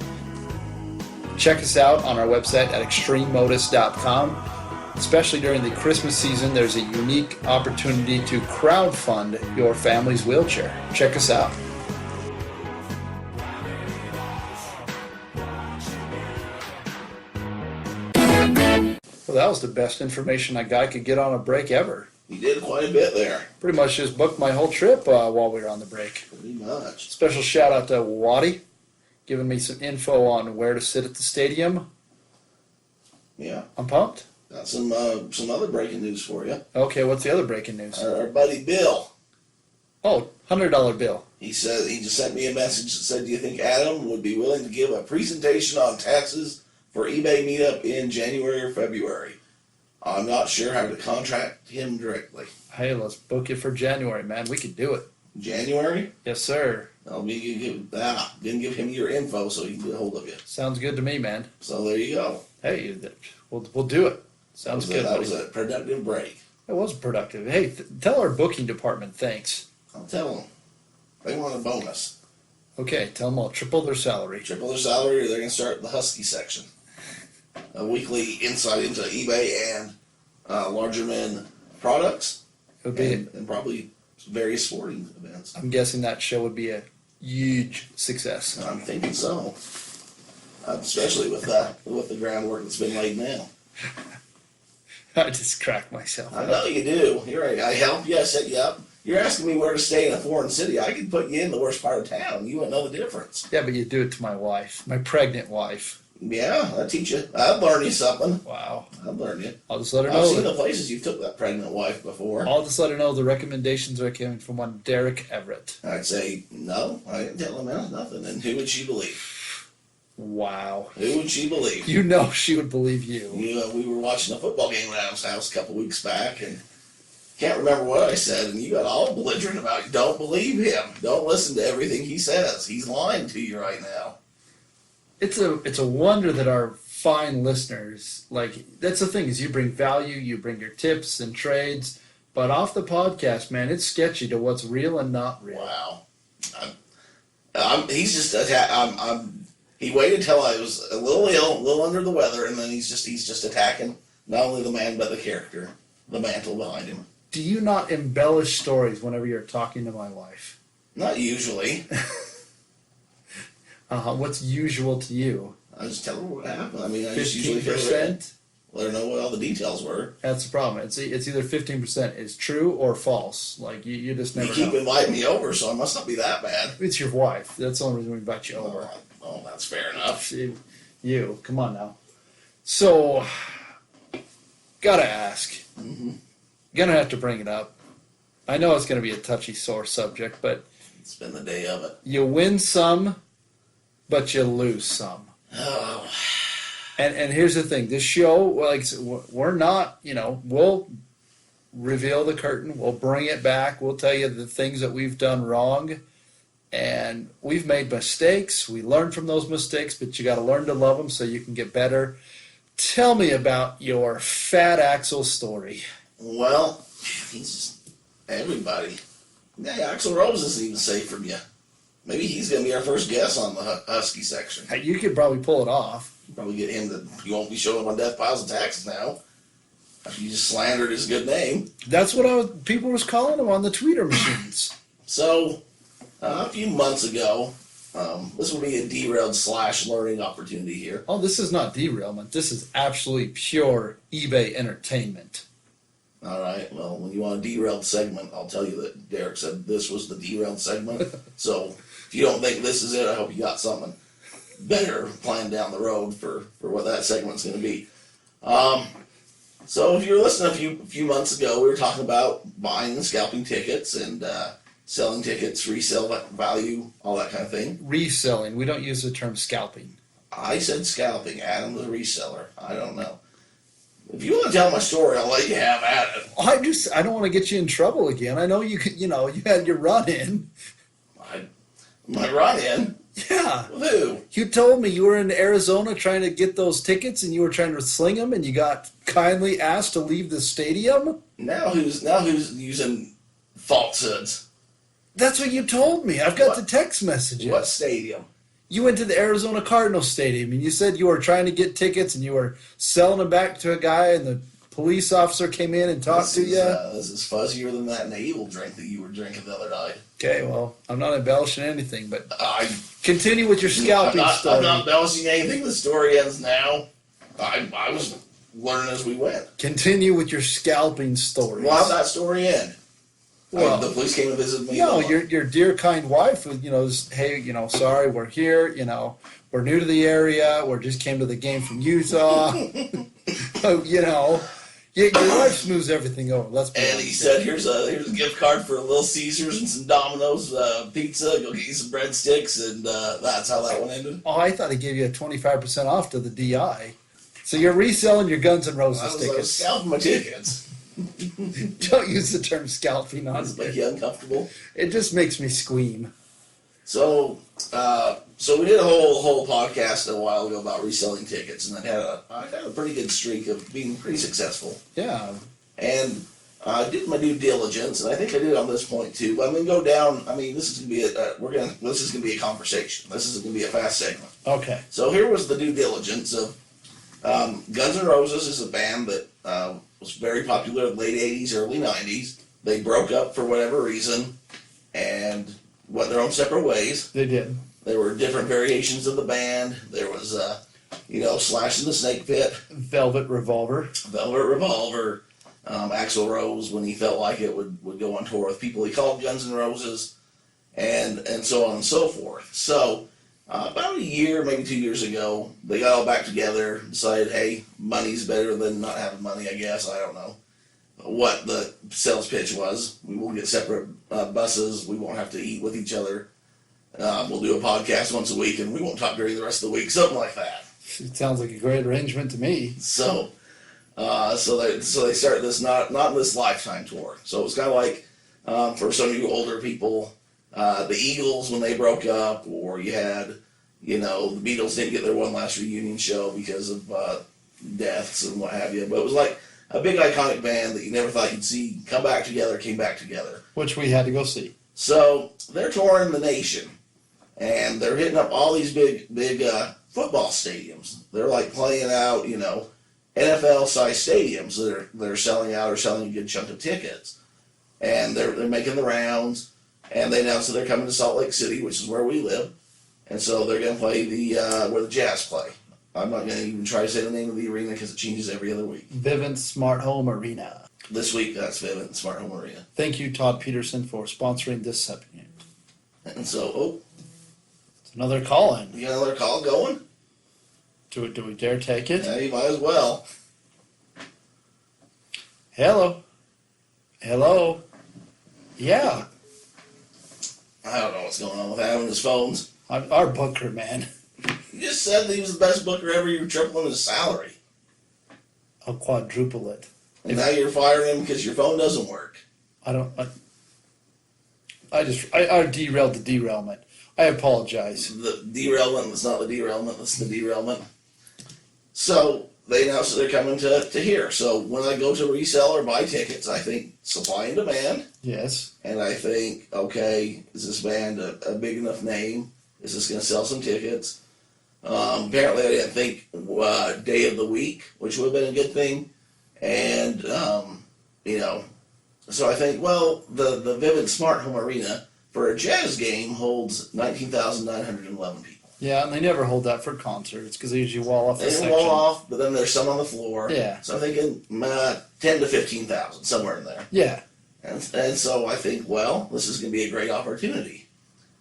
[SPEAKER 2] Check us out on our website at extrememodus.com. Especially during the Christmas season, there's a unique opportunity to crowdfund your family's wheelchair. Check us out. Well, that was the best information a guy could get on a break ever.
[SPEAKER 3] You did quite a bit there.
[SPEAKER 2] Pretty much just booked my whole trip while we were on the break.
[SPEAKER 3] Pretty much.
[SPEAKER 2] Special shout out to Watty, giving me some info on where to sit at the stadium.
[SPEAKER 3] Yeah.
[SPEAKER 2] I'm pumped.
[SPEAKER 3] Got some other breaking news for you.
[SPEAKER 2] Okay, what's the other breaking news?
[SPEAKER 3] Our buddy Bill.
[SPEAKER 2] Oh, $100 bill.
[SPEAKER 3] He said he just sent me a message that said, "Do you think Adam would be willing to give a presentation on taxes for eBay meetup in January or February? I'm not sure how to contact him directly."
[SPEAKER 2] Hey, let's book it for January, man. We could do it.
[SPEAKER 3] January?
[SPEAKER 2] Yes, sir.
[SPEAKER 3] I'll be gonna give him your info so he can get a hold of you.
[SPEAKER 2] Sounds good to me, man.
[SPEAKER 3] So there you go.
[SPEAKER 2] Hey, we'll do it. Sounds good.
[SPEAKER 3] That
[SPEAKER 2] buddy.
[SPEAKER 3] was a productive break.
[SPEAKER 2] It was productive. Hey, tell our booking department thanks.
[SPEAKER 3] I'll tell them. They want a bonus.
[SPEAKER 2] Okay, tell them I'll triple their salary.
[SPEAKER 3] Triple their salary, or they're going to start the Husky section. A weekly insight into eBay and larger men products.
[SPEAKER 2] It would be.
[SPEAKER 3] And probably various sporting events.
[SPEAKER 2] I'm guessing that show would be a huge success.
[SPEAKER 3] I'm thinking so. Especially with the groundwork that's been laid now.
[SPEAKER 2] I just cracked myself.
[SPEAKER 3] I know you do. You're right. I help you. I set you up. You're asking me where to stay in a foreign city. I could put you in the worst part of town. You wouldn't know the difference.
[SPEAKER 2] Yeah, but you do it to my wife, my pregnant wife.
[SPEAKER 3] Yeah, I'll teach you. I'll learn you something.
[SPEAKER 2] Wow.
[SPEAKER 3] I'll learn you.
[SPEAKER 2] I'll just let her
[SPEAKER 3] I've
[SPEAKER 2] know.
[SPEAKER 3] seen the places you took that pregnant wife before.
[SPEAKER 2] I'll just let her know the recommendations are coming from one Derek Everett.
[SPEAKER 3] I'd say, no, I didn't tell him nothing. And who would she believe?
[SPEAKER 2] Wow.
[SPEAKER 3] Who would she believe?
[SPEAKER 2] You know she would believe you.
[SPEAKER 3] We were watching a football game at Adam's house a couple weeks back, and can't remember what I said, and you got all belligerent about, don't believe him. Don't listen to everything he says. He's lying to you right now.
[SPEAKER 2] It's a wonder that our fine listeners, that's the thing, is you bring value, you bring your tips and trades, but off the podcast, man, it's sketchy to what's real and not real.
[SPEAKER 3] Wow. He's just he waited till I was a little ill, a little under the weather, and then he's just attacking not only the man but the character, the mantle behind him.
[SPEAKER 2] Do you not embellish stories whenever you're talking to my wife?
[SPEAKER 3] Not usually.
[SPEAKER 2] What's usual to you?
[SPEAKER 3] I just tell her what happened. I mean, I just usually tell her,
[SPEAKER 2] 15%?
[SPEAKER 3] let her know what all the details were.
[SPEAKER 2] That's the problem. It's either 15% is true or false. You just never
[SPEAKER 3] You keep
[SPEAKER 2] know.
[SPEAKER 3] inviting me over, so it must not be that bad.
[SPEAKER 2] It's your wife. That's the only reason we invite you over.
[SPEAKER 3] Oh, that's fair enough.
[SPEAKER 2] You, come on now. So, gotta ask.
[SPEAKER 3] Mm-hmm.
[SPEAKER 2] Gonna have to bring it up. I know it's going to be a touchy, sore subject, but
[SPEAKER 3] It's been the day of it.
[SPEAKER 2] you win some, but you lose some.
[SPEAKER 3] Oh,
[SPEAKER 2] And here's the thing: this show, like, we're not, we'll reveal the curtain, we'll bring it back, we'll tell you the things that we've done wrong, and we've made mistakes. We learn from those mistakes, but you got to learn to love them so you can get better. Tell me about your Fat Axel story.
[SPEAKER 3] well, he's just everybody. Yeah, Axl Rose isn't even safe from you. Maybe he's going to be our first guest on the Husky section.
[SPEAKER 2] You could probably pull it off.
[SPEAKER 3] Probably get him to. You won't be showing on DeathPiles and Taxes now. After you just slandered his good name.
[SPEAKER 2] That's what people was calling him on the tweeter machines.
[SPEAKER 3] So, a few months ago, this will be a derailed / learning opportunity here.
[SPEAKER 2] Oh, this is not derailment. This is absolutely pure eBay entertainment.
[SPEAKER 3] All right. Well, when you want a derailed segment, I'll tell you that Derek said this was the derailed segment. So, if you don't think this is it, I hope you got something better planned down the road for what that segment's going to be. So, if you were listening a few months ago, we were talking about buying and scalping tickets and selling tickets, resale value, all that kind of thing.
[SPEAKER 2] Reselling. We don't use the term scalping.
[SPEAKER 3] I said scalping. Adam the reseller. I don't know. If you want to tell my story, I'll let you have at it.
[SPEAKER 2] I don't want to get you in trouble again. I know you could, you had your run in.
[SPEAKER 3] My run-in?
[SPEAKER 2] Yeah.
[SPEAKER 3] With who?
[SPEAKER 2] You told me you were in Arizona trying to get those tickets and you were trying to sling them and you got kindly asked to leave the stadium?
[SPEAKER 3] Now who's using falsehoods?
[SPEAKER 2] That's what you told me. I've got
[SPEAKER 3] What?
[SPEAKER 2] the text messages.
[SPEAKER 3] What stadium?
[SPEAKER 2] You went to the Arizona Cardinals stadium and you said you were trying to get tickets and you were selling them back to a guy and the police officer came in and talked to you.
[SPEAKER 3] This is fuzzier than that navel drink that you were drinking the other night.
[SPEAKER 2] Okay, well, I'm not embellishing anything, but
[SPEAKER 3] I
[SPEAKER 2] continue with your scalping
[SPEAKER 3] I'm
[SPEAKER 2] story.
[SPEAKER 3] not embellishing anything. The story ends now. I was learning as we went.
[SPEAKER 2] Continue with your scalping story.
[SPEAKER 3] Well, how'd that story end?
[SPEAKER 2] Well,
[SPEAKER 3] the police came and visited me.
[SPEAKER 2] No, your dear kind wife, is, hey, sorry, we're here, we're new to the area, we just came to the game from Utah. Your wife smooths everything over. Let's be
[SPEAKER 3] And
[SPEAKER 2] honest.
[SPEAKER 3] he said, "Here's a gift card for a Little Caesars and some Domino's pizza. Go get you some breadsticks," and that's how that one ended.
[SPEAKER 2] Oh, I thought he gave you a 25% off to the DI. So you're reselling your Guns N' Roses
[SPEAKER 3] I was
[SPEAKER 2] tickets.
[SPEAKER 3] scalping my tickets.
[SPEAKER 2] Don't use the term scalping on
[SPEAKER 3] Does it make
[SPEAKER 2] it.
[SPEAKER 3] you uncomfortable?
[SPEAKER 2] It just makes me squeam.
[SPEAKER 3] So we did a whole podcast a while ago about reselling tickets, and I had a pretty good streak of being pretty successful.
[SPEAKER 2] Yeah.
[SPEAKER 3] And I did my due diligence, and I think I did on this point too. But I'm gonna go down. I mean, this is gonna be a conversation. This isn't gonna be a fast segment.
[SPEAKER 2] Okay.
[SPEAKER 3] So here was the due diligence of Guns N' Roses is a band that was very popular in the late 80s, early 90s. They broke up for whatever reason and went their own separate ways.
[SPEAKER 2] They did.
[SPEAKER 3] There were different variations of the band. There was, Slash in the Snake Pit,
[SPEAKER 2] Velvet Revolver.
[SPEAKER 3] Velvet Revolver, Axl Rose, when he felt like it, would go on tour with people he called Guns N' Roses, and so on and so forth. So about a year, maybe 2 years ago, they got all back together, decided, hey, money's better than not having money, I guess. I don't know what the sales pitch was. We will get separate buses. We won't have to eat with each other. We'll do a podcast once a week, and we won't talk during the rest of the week, something like that.
[SPEAKER 2] It sounds like a great arrangement to me.
[SPEAKER 3] So they started this not in this lifetime tour. So it was kind of like for some of you older people, the Eagles when they broke up, or you had the Beatles didn't get their one last reunion show because of deaths and what have you. But it was like a big iconic band that you never thought you'd see came back together.
[SPEAKER 2] Which we had to go see.
[SPEAKER 3] So they're touring the nation, and they're hitting up all these big football stadiums. They're like playing out, NFL-sized stadiums that they're selling out or selling a good chunk of tickets, and they're making the rounds. And they announced that they're coming to Salt Lake City, which is where we live, and so they're going to play where the Jazz play. I'm not going to even try to say the name of the arena because it changes every other week.
[SPEAKER 2] Vivint Smart Home Arena.
[SPEAKER 3] This week, that's Vivint Smart Home Arena.
[SPEAKER 2] Thank you, Todd Peterson, for sponsoring this segment.
[SPEAKER 3] And so,
[SPEAKER 2] It's another call-in.
[SPEAKER 3] you got another call going?
[SPEAKER 2] Do we dare take it?
[SPEAKER 3] Yeah, you might as well.
[SPEAKER 2] Hello. Hello. Yeah.
[SPEAKER 3] I don't know what's going on with having his phones.
[SPEAKER 2] Our booker, man.
[SPEAKER 3] You just said that he was the best booker ever. You were tripling his salary.
[SPEAKER 2] I'll quadruple it.
[SPEAKER 3] And now you're firing him because your phone doesn't work.
[SPEAKER 2] I derailed the derailment. I apologize.
[SPEAKER 3] The derailment was not the derailment. That's the derailment. So they announced that they're coming to here. So when I go to resell or buy tickets, I think supply and demand.
[SPEAKER 2] Yes.
[SPEAKER 3] And I think, okay, is this band a big enough name? Is this going to sell some tickets? Apparently I didn't think day of the week, which would have been a good thing. And, so I think, well, the Vivid Smart Home Arena for a jazz game holds 19,911 people.
[SPEAKER 2] Yeah, and they never hold that for concerts because they usually wall off the
[SPEAKER 3] They
[SPEAKER 2] section.
[SPEAKER 3] wall off, but then there's some on the floor.
[SPEAKER 2] Yeah.
[SPEAKER 3] So I'm thinking 10 to 15,000, somewhere in there.
[SPEAKER 2] Yeah.
[SPEAKER 3] And so I think, well, this is going to be a great opportunity.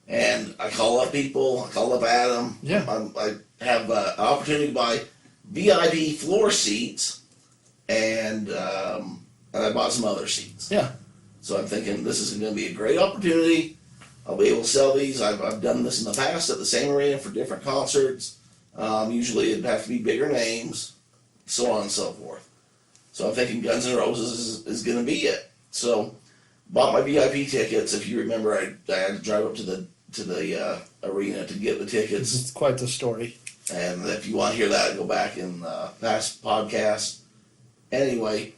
[SPEAKER 3] And I call up people. I call up Adam.
[SPEAKER 2] Yeah.
[SPEAKER 3] I have an opportunity to buy VIP floor seats, and I bought some other seats.
[SPEAKER 2] Yeah.
[SPEAKER 3] So I'm thinking this is going to be a great opportunity. I'll be able to sell these. I've done this in the past at the same arena for different concerts. Usually it'd have to be bigger names, so on and so forth. So I'm thinking Guns N' Roses is going to be it. So bought my VIP tickets. If you remember, I had to drive up to the arena to get the tickets.
[SPEAKER 2] It's quite the story.
[SPEAKER 3] And if you want to hear that, go back in past podcasts. Anyway,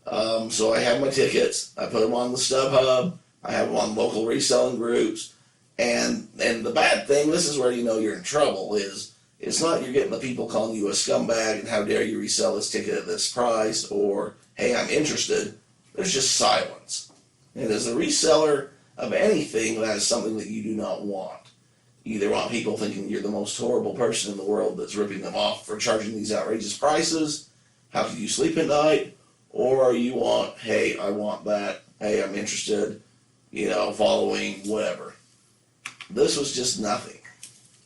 [SPEAKER 3] so I have my tickets. I put them on the StubHub. I have them on local reselling groups. And the bad thing, this is where you know you're in trouble, is it's not you're getting the people calling you a scumbag and how dare you resell this ticket at this price, or hey, I'm interested. There's just silence. And as a reseller of anything, that is something that you do not want. You either want people thinking you're the most horrible person in the world that's ripping them off for charging these outrageous prices, how can you sleep at night, or you want, hey, I want that, hey, I'm interested, following, whatever. This was just nothing.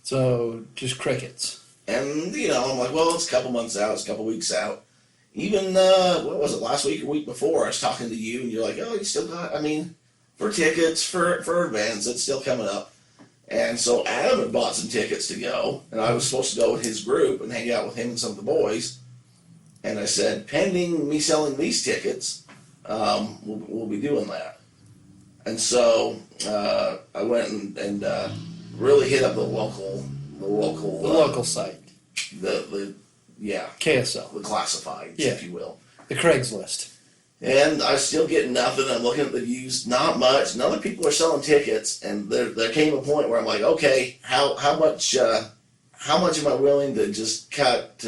[SPEAKER 2] So, just crickets.
[SPEAKER 3] And, I'm like, well, it's a couple months out, it's a couple weeks out. Even, what was it, last week or week before, I was talking to you, and you're like, oh, you still got, for tickets, for events, it's still coming up. And so Adam had bought some tickets to go, and I was supposed to go with his group and hang out with him and some of the boys. And I said, pending me selling these tickets, we'll be doing that. And so I went and really hit up the local
[SPEAKER 2] site.
[SPEAKER 3] Yeah,
[SPEAKER 2] KSL.
[SPEAKER 3] the classifieds, if you will.
[SPEAKER 2] The Craigslist.
[SPEAKER 3] And I still get nothing. I'm looking at the views, not much. And other people are selling tickets, and there came a point where I'm like, okay, how much am I willing to just cut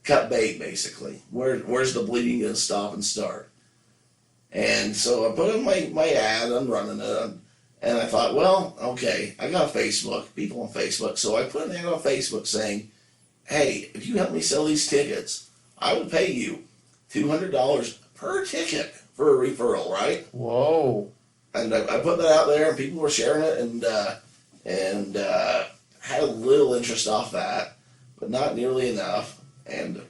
[SPEAKER 3] cut bait, basically? Where's the bleeding going to stop and start? And so I put in my ad, I'm running it, and I thought, well, okay, I got a Facebook, people on Facebook, so I put an ad on Facebook saying, hey, if you help me sell these tickets, I will pay you $200 per ticket for a referral, right?
[SPEAKER 2] Whoa.
[SPEAKER 3] And I put that out there, and people were sharing it, and had a little interest off that, but not nearly enough. And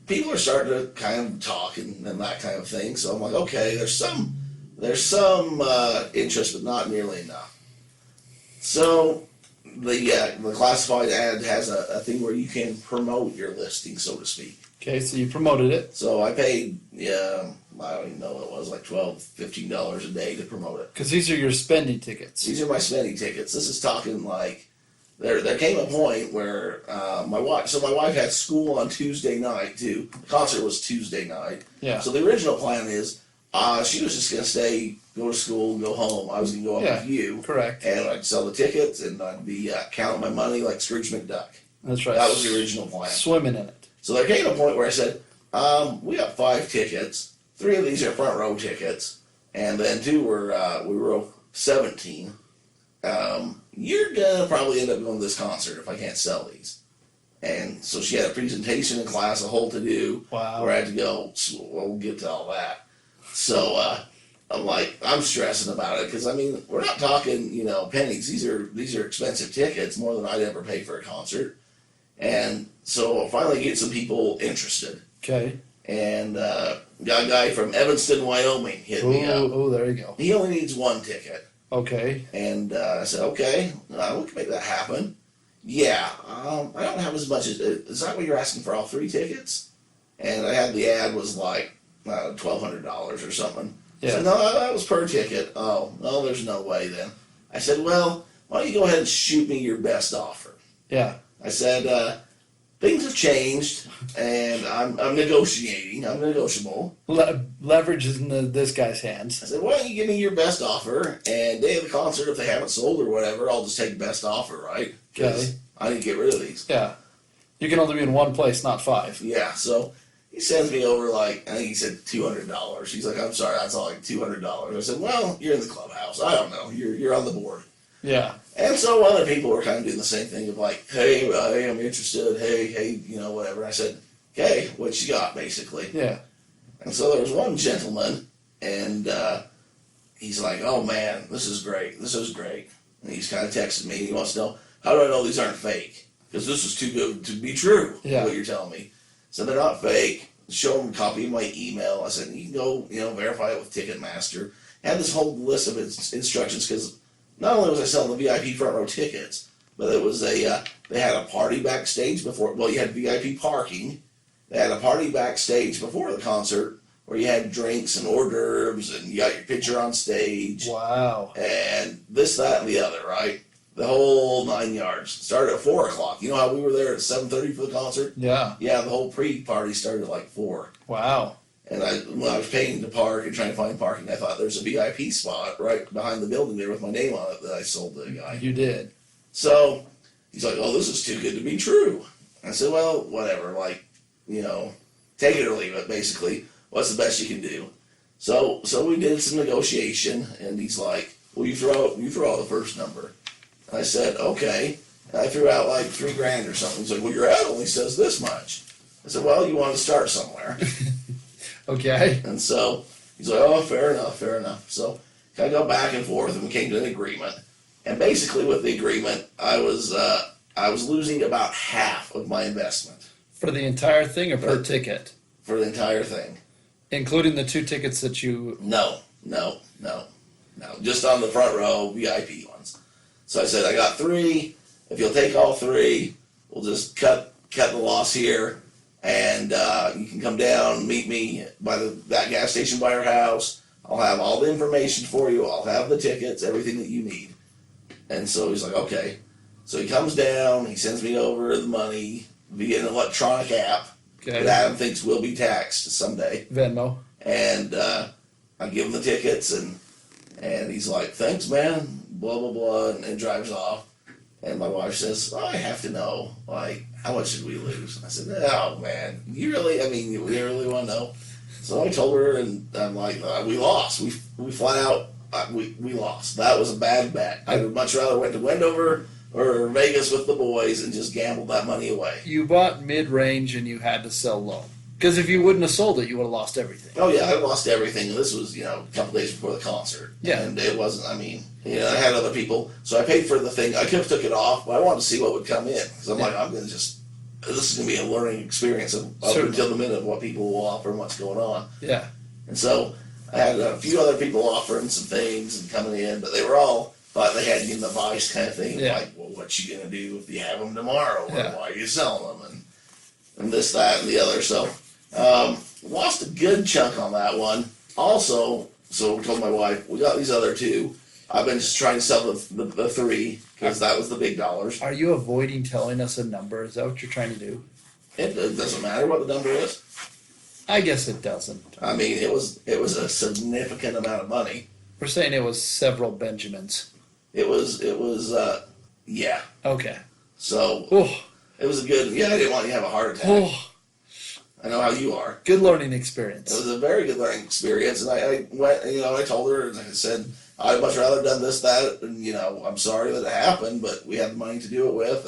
[SPEAKER 3] people are starting to kind of talk and that kind of thing. So I'm like, okay, there's some interest, but not nearly enough. So the classified ad has a thing where you can promote your listing, so to speak.
[SPEAKER 2] Okay, so you promoted it.
[SPEAKER 3] So I paid, I don't even know what it was, like $12, $15 a day to promote it.
[SPEAKER 2] Because these are your spending tickets.
[SPEAKER 3] These are my spending tickets. This is talking like, there came a point where my wife had school on Tuesday night too. The concert was Tuesday night.
[SPEAKER 2] Yeah.
[SPEAKER 3] So the original plan is she was just going to go to school, go home. I was going to go up with you.
[SPEAKER 2] Correct.
[SPEAKER 3] And I'd sell the tickets, and I'd be counting my money like Scrooge McDuck.
[SPEAKER 2] That's right.
[SPEAKER 3] That was the original plan.
[SPEAKER 2] Swimming in it.
[SPEAKER 3] So there came a point where I said, we got 5 tickets. 3 of these are front row tickets, and then 2 were we row 17. You're gonna probably end up going to this concert if I can't sell these. And so she had a presentation in class, a whole to do.
[SPEAKER 2] Wow.
[SPEAKER 3] Where I had to go. So we'll get to all that. So I'm like, I'm stressing about it because we're not talking pennies. These are expensive tickets, more than I'd ever pay for a concert. And so I finally get some people interested.
[SPEAKER 2] Okay.
[SPEAKER 3] And got a guy from Evanston, Wyoming hit me up.
[SPEAKER 2] Oh, there you go.
[SPEAKER 3] He only needs one ticket.
[SPEAKER 2] Okay.
[SPEAKER 3] And I said, okay, we can make that happen. Yeah, I don't have as much as, is that what you're asking for all 3 tickets? And I had the ad was like $1,200 or something.
[SPEAKER 2] Yeah.
[SPEAKER 3] I said, no, that was per ticket. Oh, no, there's no way then. I said, well, why don't you go ahead and shoot me your best offer?
[SPEAKER 2] Yeah.
[SPEAKER 3] I said, things have changed, and I'm negotiating. I'm negotiable.
[SPEAKER 2] Leverage is in this guy's hands.
[SPEAKER 3] I said, why don't you give me your best offer, and day of the concert, if they haven't sold or whatever, I'll just take best offer, right? Because
[SPEAKER 2] Okay.
[SPEAKER 3] I need to get rid of these.
[SPEAKER 2] Yeah. You can only be in one place, not 5.
[SPEAKER 3] Yeah, so he sends me over like, I think he said $200. He's like, I'm sorry, that's all like $200. I said, well, you're in the clubhouse. I don't know. You're on the board.
[SPEAKER 2] Yeah.
[SPEAKER 3] And so other people were kind of doing the same thing of like, hey, I'm interested. Hey, whatever. I said, okay, what you got, basically?
[SPEAKER 2] Yeah.
[SPEAKER 3] And so there was one gentleman, and he's like, oh man, this is great. This is great. And he's kind of texting me. He wants to know, how do I know these aren't fake? Because this is too good to be true,
[SPEAKER 2] Yeah.
[SPEAKER 3] what you're telling me. So they're not fake. Show him a copy of my email. I said, you can go, verify it with Ticketmaster. I had this whole list of instructions because not only was I selling the VIP front row tickets, but it was they had a party backstage before. Well, you had VIP parking. They had a party backstage before the concert where you had drinks and hors d'oeuvres and you got your picture on stage
[SPEAKER 2] Wow.
[SPEAKER 3] and this, that, and the other, right? The whole 9 yards. Started at 4 o'clock. You know how we were there at 7:30 for the concert?
[SPEAKER 2] Yeah.
[SPEAKER 3] Yeah, the whole pre-party started at like 4.
[SPEAKER 2] Wow.
[SPEAKER 3] And when I was paying to park and trying to find parking, I thought there's a VIP spot right behind the building there with my name on it that I sold to the guy.
[SPEAKER 2] You did.
[SPEAKER 3] So he's like, oh, this is too good to be true. I said, well, whatever. Like, take it or leave it, basically. What's the best you can do? So we did some negotiation, and he's like, well, you throw out the first number. And I said, okay. And I threw out like $3,000 or something. He's like, well, your ad only says this much. I said, well, you want to start somewhere.
[SPEAKER 2] Okay.
[SPEAKER 3] And so he's like, oh, fair enough. So kind of go back and forth, and we came to an agreement. And basically with the agreement, I was losing about half of my investment.
[SPEAKER 2] For the entire thing or per ticket?
[SPEAKER 3] For the entire thing.
[SPEAKER 2] Including the 2 tickets that you...
[SPEAKER 3] No. Just on the front row VIP ones. So I said, I got 3. If you'll take all 3, we'll just cut the loss here. And you can come down, meet me by that gas station by our house. I'll have all the information for you. I'll have the tickets, everything that you need. And so he's like, okay. So he comes down. He sends me over the money via an electronic app
[SPEAKER 2] Okay.
[SPEAKER 3] that Adam thinks will be taxed someday.
[SPEAKER 2] Venmo.
[SPEAKER 3] And I give him the tickets, and he's like, thanks, man, blah, blah, blah, and drives off. And my wife says, I have to know, like, how much did we lose? I said, oh, man, you really want to know? So I told her, and I'm like, we lost. We flat out, we lost. That was a bad bet. I would much rather went to Wendover or Vegas with the boys and just gambled that money away.
[SPEAKER 2] You bought mid-range and you had to sell low. Because if you wouldn't have sold it, you would have lost everything.
[SPEAKER 3] Oh, yeah, I lost everything. This was, a couple days before the concert.
[SPEAKER 2] Yeah.
[SPEAKER 3] And it wasn't, I had other people. So I paid for the thing. I could have took it off, but I wanted to see what would come in. Because I'm like, I'm going to this is going to be a learning experience up until the minute of what people will offer and what's going on.
[SPEAKER 2] Yeah.
[SPEAKER 3] And so I had a few other people offering some things and coming in, but they were all thought they had you in the vice kind of thing.
[SPEAKER 2] Yeah.
[SPEAKER 3] Like, well, what you going to do if you have them tomorrow? Or
[SPEAKER 2] Yeah.
[SPEAKER 3] why are you selling them? And this, that, and the other. So lost a good chunk on that one. Also, so I told my wife, we got these other 2. I've been just trying to sell the 3 because that was the big dollars.
[SPEAKER 2] Are you avoiding telling us a number? Is that what you're trying to do?
[SPEAKER 3] It doesn't matter what the number is.
[SPEAKER 2] I guess it doesn't.
[SPEAKER 3] I mean, it was a significant amount of money.
[SPEAKER 2] We're saying it was several Benjamins.
[SPEAKER 3] It was yeah.
[SPEAKER 2] Okay.
[SPEAKER 3] So
[SPEAKER 2] Oh,
[SPEAKER 3] it was a good. Yeah, I didn't want you to have a heart attack.
[SPEAKER 2] oh,
[SPEAKER 3] I know how you are.
[SPEAKER 2] good learning
[SPEAKER 3] It
[SPEAKER 2] experience.
[SPEAKER 3] was a very good learning experience, and I went. I told her, and I said, I'd much rather done this, that, and I'm sorry that it happened, but we had the money to do it with,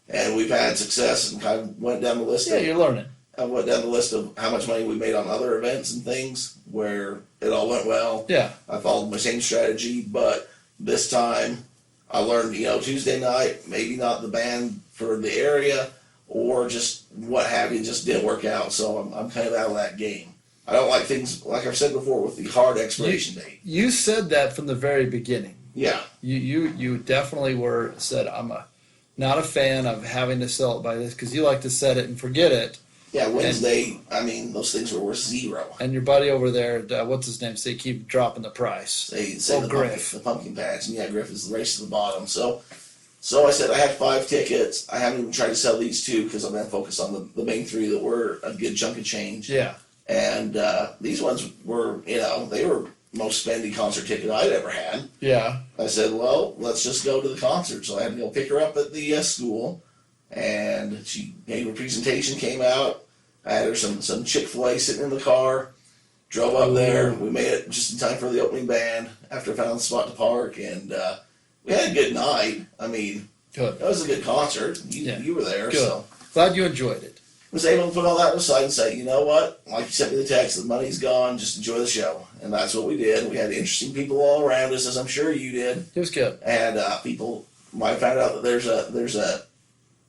[SPEAKER 3] and we've had success, and kind of went down the list.
[SPEAKER 2] Yeah, you're learning.
[SPEAKER 3] I went down the list of how much money we made on other events and things where it all went well.
[SPEAKER 2] Yeah.
[SPEAKER 3] I followed my same strategy, but this time I learned, Tuesday night, maybe not the band for the area or just what have you, just didn't work out. So I'm kind of out of that game. I don't like things, like I've said before, with the hard expiration date.
[SPEAKER 2] You said that from the very beginning.
[SPEAKER 3] Yeah.
[SPEAKER 2] You definitely said not a fan of having to sell it by this because you like to set it and forget it.
[SPEAKER 3] Yeah, Wednesday, those things were worth zero.
[SPEAKER 2] And your buddy over there, what's his name? They keep dropping the price.
[SPEAKER 3] They say
[SPEAKER 2] Griff.
[SPEAKER 3] The pumpkin patch. And yeah, Griff is the race to the bottom. So I said I had 5 tickets. I haven't even tried to sell these 2 because I'm going to focus on the main 3 that were a good chunk of change.
[SPEAKER 2] Yeah.
[SPEAKER 3] And these ones were, they were most spendy concert ticket I'd ever had.
[SPEAKER 2] Yeah.
[SPEAKER 3] I said, well, let's just go to the concert. So I had to go pick her up at the school. And she gave a presentation, came out. I had her some Chick-fil-A sitting in the car. Drove up there. We made it just in time for the opening band after I found a spot to park. And we had a good night.
[SPEAKER 2] Good.
[SPEAKER 3] It was a good concert. You were there.
[SPEAKER 2] Good.
[SPEAKER 3] So
[SPEAKER 2] Glad you enjoyed it.
[SPEAKER 3] was able to put all that aside and say, you know what? Like you sent me the text, the money's gone. Just enjoy the show. And that's what we did. We had interesting people all around us, as I'm sure you did.
[SPEAKER 2] It was good.
[SPEAKER 3] And people might find out that there's a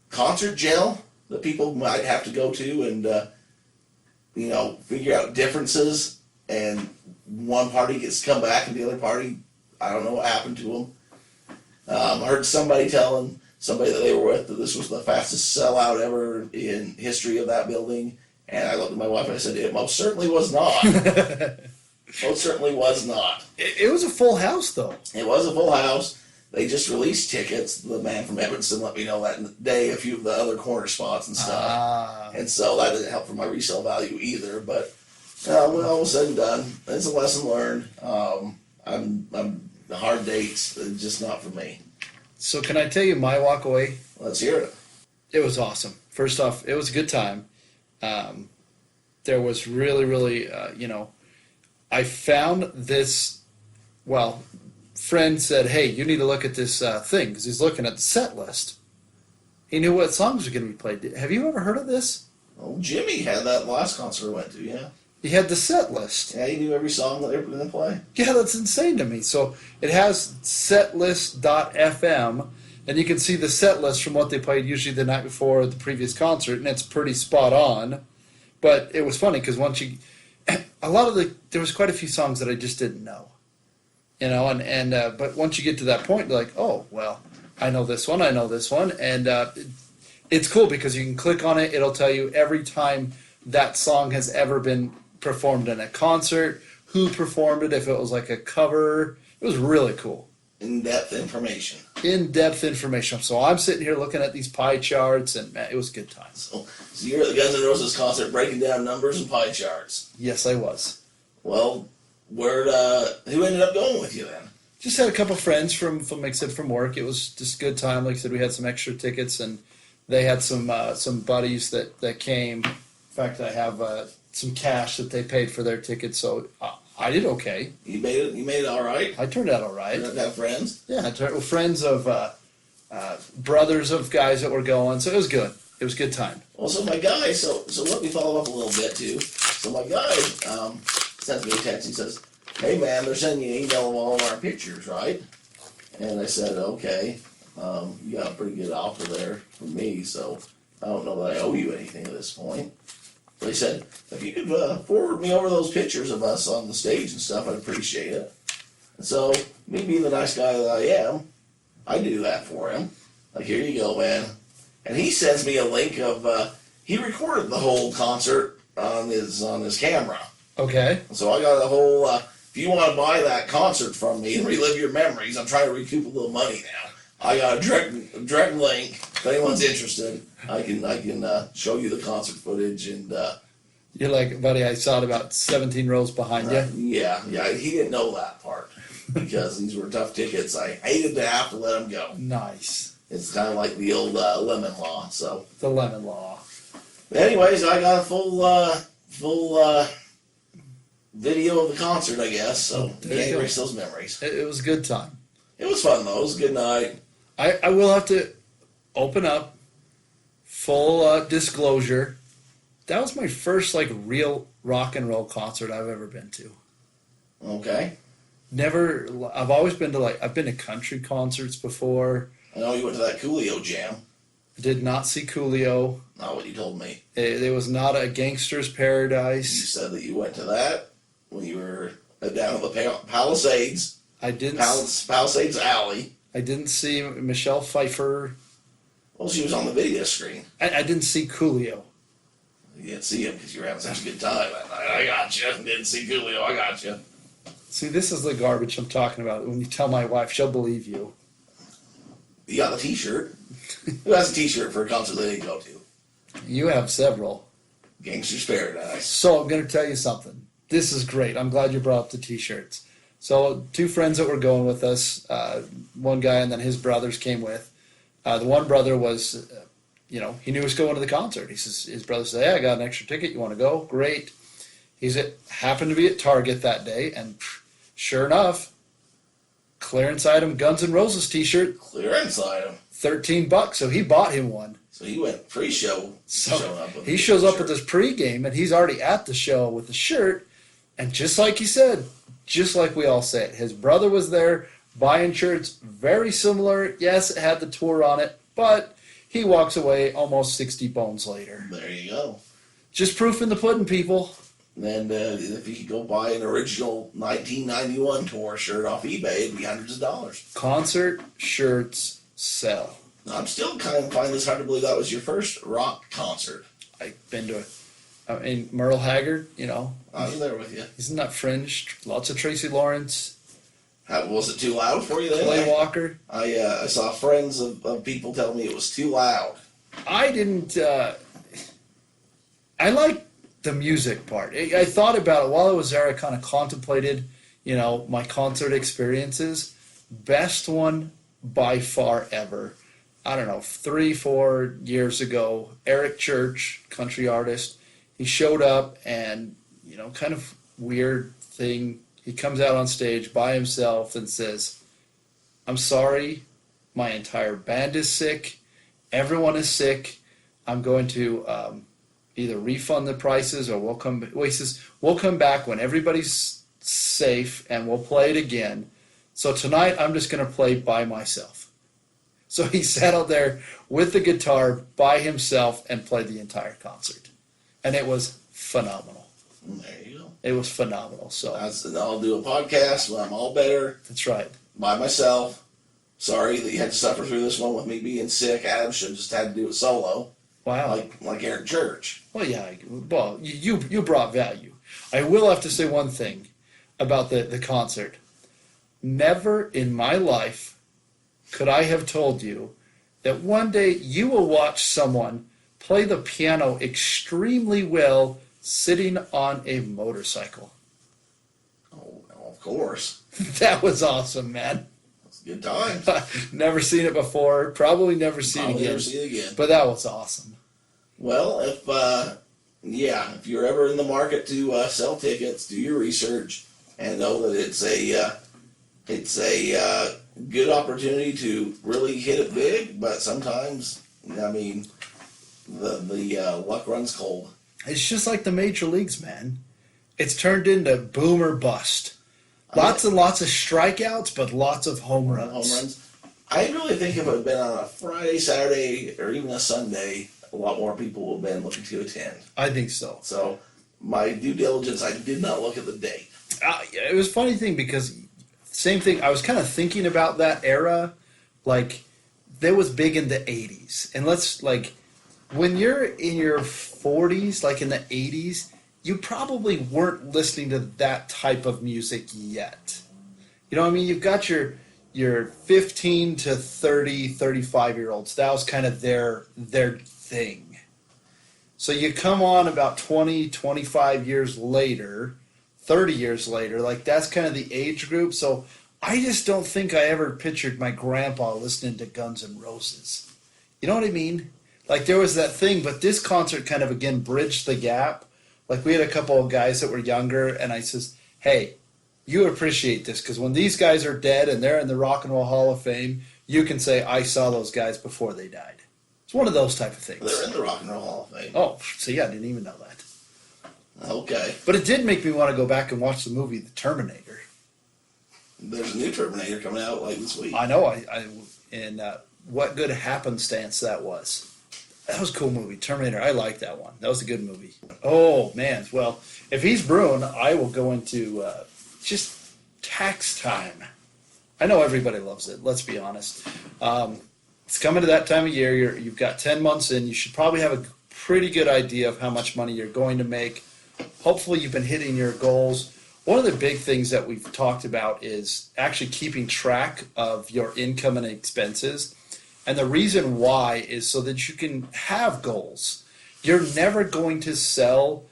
[SPEAKER 3] concert jail that people might have to go to and figure out differences. And one party gets to come back, and the other party, I don't know what happened to them. I heard somebody telling somebody that they were with that this was the fastest sellout ever in history of that building. And I looked at my wife and I said, it most certainly was not. Most certainly was not.
[SPEAKER 2] It was a full house, though.
[SPEAKER 3] It was a full house. They just released tickets. The man from Evanston let me know that day a few of the other corner spots and stuff. And so that didn't help for my resale value either. But when all was said and done, it's a lesson learned. I'm hard dates, just not for me.
[SPEAKER 2] So can I tell you my walk away?
[SPEAKER 3] Let's hear it.
[SPEAKER 2] It was awesome. First off, it was a good time. There was really, really, I found this, friend said, hey, you need to look at this thing, because he's looking at the set list. He knew what songs were going to be played. Have you ever heard of this?
[SPEAKER 3] Oh, Jimmy had that last concert I went to, yeah.
[SPEAKER 2] He had the set list.
[SPEAKER 3] Yeah, he knew every song that they were going to play.
[SPEAKER 2] Yeah, that's insane to me. So it has setlist.fm, and you can see the set list from what they played usually the night before the previous concert, and it's pretty spot on. But it was funny because there was quite a few songs that I just didn't know, but once you get to that point, you're like, oh, well, I know this one, and it's cool because you can click on it. It'll tell you every time that song has ever been performed in a concert, who performed it, if it was like a cover. It was really cool.
[SPEAKER 3] In-depth information.
[SPEAKER 2] So I'm sitting here looking at these pie charts, and man, it was a good time.
[SPEAKER 3] So you're at the Guns N' Roses concert breaking down numbers and pie charts.
[SPEAKER 2] Yes, I was.
[SPEAKER 3] Well, who ended up going with you then?
[SPEAKER 2] Just had a couple friends from like I said, from work. It was just a good time. Like I said, we had some extra tickets, and they had some buddies that came. In fact, I have some cash that they paid for their tickets, so I did okay.
[SPEAKER 3] You made it all right?
[SPEAKER 2] I turned out all right.
[SPEAKER 3] You have friends?
[SPEAKER 2] Yeah, friends of brothers of guys that were going, so it was good. It was a good time.
[SPEAKER 3] Well, so my guy, so let me follow up a little bit too. So my guy sends me a text. He says, hey man, they're sending you an email of all of our pictures, right? And I said, okay. You got a pretty good offer there from me, so I don't know that I owe you anything at this point. But he said, if you could forward me over those pictures of us on the stage and stuff, I'd appreciate it. And so, me being the nice guy that I am, I do that for him. Like, here you go, man. And he sends me a link of, he recorded the whole concert on his camera.
[SPEAKER 2] Okay.
[SPEAKER 3] So I got a whole, if you want to buy that concert from me and relive your memories, I'm trying to recoup a little money now. I got a direct link. If anyone's interested, I can show you the concert footage and.
[SPEAKER 2] You're like, buddy, I saw it about 17 rows behind you.
[SPEAKER 3] Yeah. He didn't know that part because these were tough tickets. I hated to have to let them go.
[SPEAKER 2] Nice.
[SPEAKER 3] It's kind of like the old lemon law. So.
[SPEAKER 2] The lemon law.
[SPEAKER 3] But anyways, I got a full video of the concert, I guess. So you can't erase those memories.
[SPEAKER 2] It was a good time.
[SPEAKER 3] It was fun though. It was a good night.
[SPEAKER 2] I will have to open up full disclosure. That was my first real rock and roll concert I've ever been to.
[SPEAKER 3] Okay.
[SPEAKER 2] I've always been to I've been to country concerts before.
[SPEAKER 3] I know you went to that Coolio jam.
[SPEAKER 2] Did not see Coolio.
[SPEAKER 3] Not what you told me.
[SPEAKER 2] It was not a gangster's
[SPEAKER 3] You
[SPEAKER 2] paradise.
[SPEAKER 3] said that you went to that when you were down at the Palisades.
[SPEAKER 2] I didn't.
[SPEAKER 3] Palisades Alley.
[SPEAKER 2] I didn't see Michelle Pfeiffer.
[SPEAKER 3] Well, she was on the video screen.
[SPEAKER 2] I didn't see Coolio.
[SPEAKER 3] You didn't see him because you were having such a good time that night. I got you. Didn't see Coolio. I got you.
[SPEAKER 2] See, this is the garbage I'm talking about. When you tell my wife, she'll believe you.
[SPEAKER 3] You got the T-shirt. Who has a T-shirt for a concert they didn't go to?
[SPEAKER 2] You have several.
[SPEAKER 3] Gangster's Paradise.
[SPEAKER 2] So I'm going to tell you something. This is great. I'm glad you brought up the T-shirts. So 2 friends that were going with us, one guy and then his brothers came with. The one brother was, he knew he was going to the concert. His brother said, "Hey, I got an extra ticket. You want to go? Great." Happened to be at Target that day, and sure enough, clearance item Guns N' Roses T-shirt,
[SPEAKER 3] Clearance item.
[SPEAKER 2] $13. So he bought him one.
[SPEAKER 3] So he went pre-show.
[SPEAKER 2] So
[SPEAKER 3] showing up with
[SPEAKER 2] he
[SPEAKER 3] a
[SPEAKER 2] shows up
[SPEAKER 3] shirt.
[SPEAKER 2] at this pregame, and he's already at the show with the shirt. And just like he said, just like we all said, his brother was there buying shirts very similar. Yes, it had the tour on it, but he walks away almost 60 bones later.
[SPEAKER 3] There you go.
[SPEAKER 2] Just proof in the pudding, people.
[SPEAKER 3] And if you could go buy an original 1991 tour shirt off eBay, it'd be hundreds of dollars.
[SPEAKER 2] Concert shirts sell.
[SPEAKER 3] Now, I'm still kind of finding this hard to believe that was your first rock concert.
[SPEAKER 2] I've been to Merle Haggard,
[SPEAKER 3] I was there with you.
[SPEAKER 2] isn't that Fringe? Lots of Tracy Lawrence,
[SPEAKER 3] Was it too loud for you then?
[SPEAKER 2] Clay Walker.
[SPEAKER 3] I saw friends of people tell me it was too loud.
[SPEAKER 2] I didn't. I like the music part. I thought about it while I was there. I kind of contemplated, my concert experiences. Best one by far ever. I don't know, 3-4 years ago, Eric Church, country artist, he showed up and, kind of weird thing. He comes out on stage by himself and says, "I'm sorry, my entire band is sick. Everyone is sick. I'm going to either refund the prices or we'll come." Well, he says, "We'll come back when everybody's safe and we'll play it again. So tonight I'm just going to play by myself." So he sat out there with the guitar by himself and played the entire concert. And it was phenomenal.
[SPEAKER 3] There you go.
[SPEAKER 2] It was phenomenal. So
[SPEAKER 3] I'll do a podcast when I'm all better
[SPEAKER 2] that's right.
[SPEAKER 3] by myself. Sorry that you had to suffer through this one with me being sick. Adam should have just had to do it solo,
[SPEAKER 2] Wow.
[SPEAKER 3] like Eric Church.
[SPEAKER 2] Well, yeah. Well, you brought value. I will have to say one thing about the concert. Never in my life could I have told you that one day you will watch someone play the piano extremely well sitting on a motorcycle.
[SPEAKER 3] Oh, of course.
[SPEAKER 2] That was awesome, man.
[SPEAKER 3] It's a good time.
[SPEAKER 2] Never seen it before. Probably never see it
[SPEAKER 3] I'll
[SPEAKER 2] again.
[SPEAKER 3] never see it again.
[SPEAKER 2] But that was awesome.
[SPEAKER 3] Well, if you're ever in the market to sell tickets, do your research and know that it's a good opportunity to really hit it big. But sometimes, the luck runs cold.
[SPEAKER 2] It's just like the major leagues, man. It's turned into boom or bust. Lots and lots of strikeouts, but lots of home runs.
[SPEAKER 3] I really think if it had been on a Friday, Saturday, or even a Sunday, a lot more people would have been looking to attend.
[SPEAKER 2] I think so.
[SPEAKER 3] So, my due diligence, I did not look at the date.
[SPEAKER 2] It was a funny thing because same thing. I was kind of thinking about that era. Like, that was big in the 80s. And when you're in your 40s, like in the 80s, you probably weren't listening to that type of music yet. You know what I mean? You've got your 15 to 30, 35-year-olds. That was kind of their thing. So you come on about 20, 25 years later, 30 years later, that's kind of the age group. So I just don't think I ever pictured my grandpa listening to Guns N' Roses. You know what I mean? There was that thing, but this concert kind of, again, bridged the gap. We had a couple of guys that were younger, and I says, "Hey, you appreciate this, because when these guys are dead and they're in the Rock and Roll Hall of Fame, you can say, I saw those guys before they died." It's one of those type of things.
[SPEAKER 3] They're in the Rock and Roll Hall of Fame.
[SPEAKER 2] Oh, see, I didn't even know that.
[SPEAKER 3] Okay.
[SPEAKER 2] But it did make me want to go back and watch the movie The Terminator.
[SPEAKER 3] There's a new Terminator coming out this week.
[SPEAKER 2] I know. what good happenstance that was. That was a cool movie. Terminator, I like that one. That was a good movie. Oh, man. Well, if he's brewing, I will go into just tax time. I know everybody loves it, let's be honest. It's coming to that time of year. You've got 10 months in. You should probably have a pretty good idea of how much money you're going to make. Hopefully you've been hitting your goals. One of the big things that we've talked about is actually keeping track of your income and expenses. And the reason why is so that you can have goals. You're never going to sell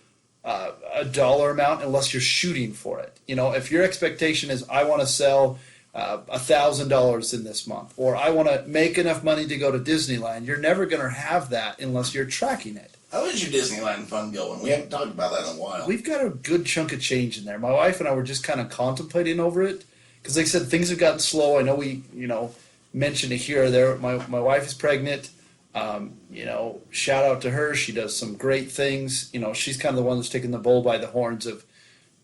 [SPEAKER 2] a dollar amount unless you're shooting for it. You know, if your expectation is, I want to sell $1,000 in this month, or I want to make enough money to go to Disneyland, you're never going to have that unless you're tracking it.
[SPEAKER 3] How is your Disneyland fund going? We haven't talked about that in a while.
[SPEAKER 2] We've got a good chunk of change in there. My wife and I were just kind of contemplating over it because, like I said, things have gotten slow. I know we, mentioned it here or there. My wife is pregnant. Shout out to her. She does some great things. She's kind of the one that's taking the bull by the horns of,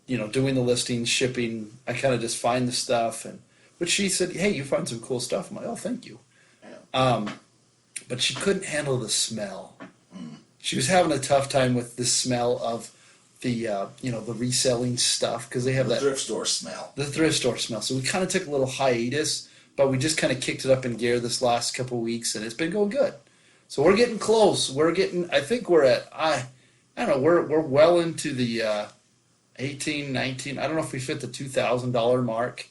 [SPEAKER 2] doing the listings, shipping. I kind of just find the stuff. But she said, hey, you find some cool stuff. I'm like, oh, thank you.
[SPEAKER 3] Yeah.
[SPEAKER 2] But she couldn't handle the smell. She was having a tough time with the smell of the, the reselling stuff because they have that
[SPEAKER 3] thrift store smell.
[SPEAKER 2] The thrift store smell. So we kind of took a little hiatus, but we just kind of kicked it up in gear this last couple of weeks, and it's been going good. So we're getting close. I think we're at, I don't know, we're well into the 18, 19, I don't know if we fit the $2,000 mark,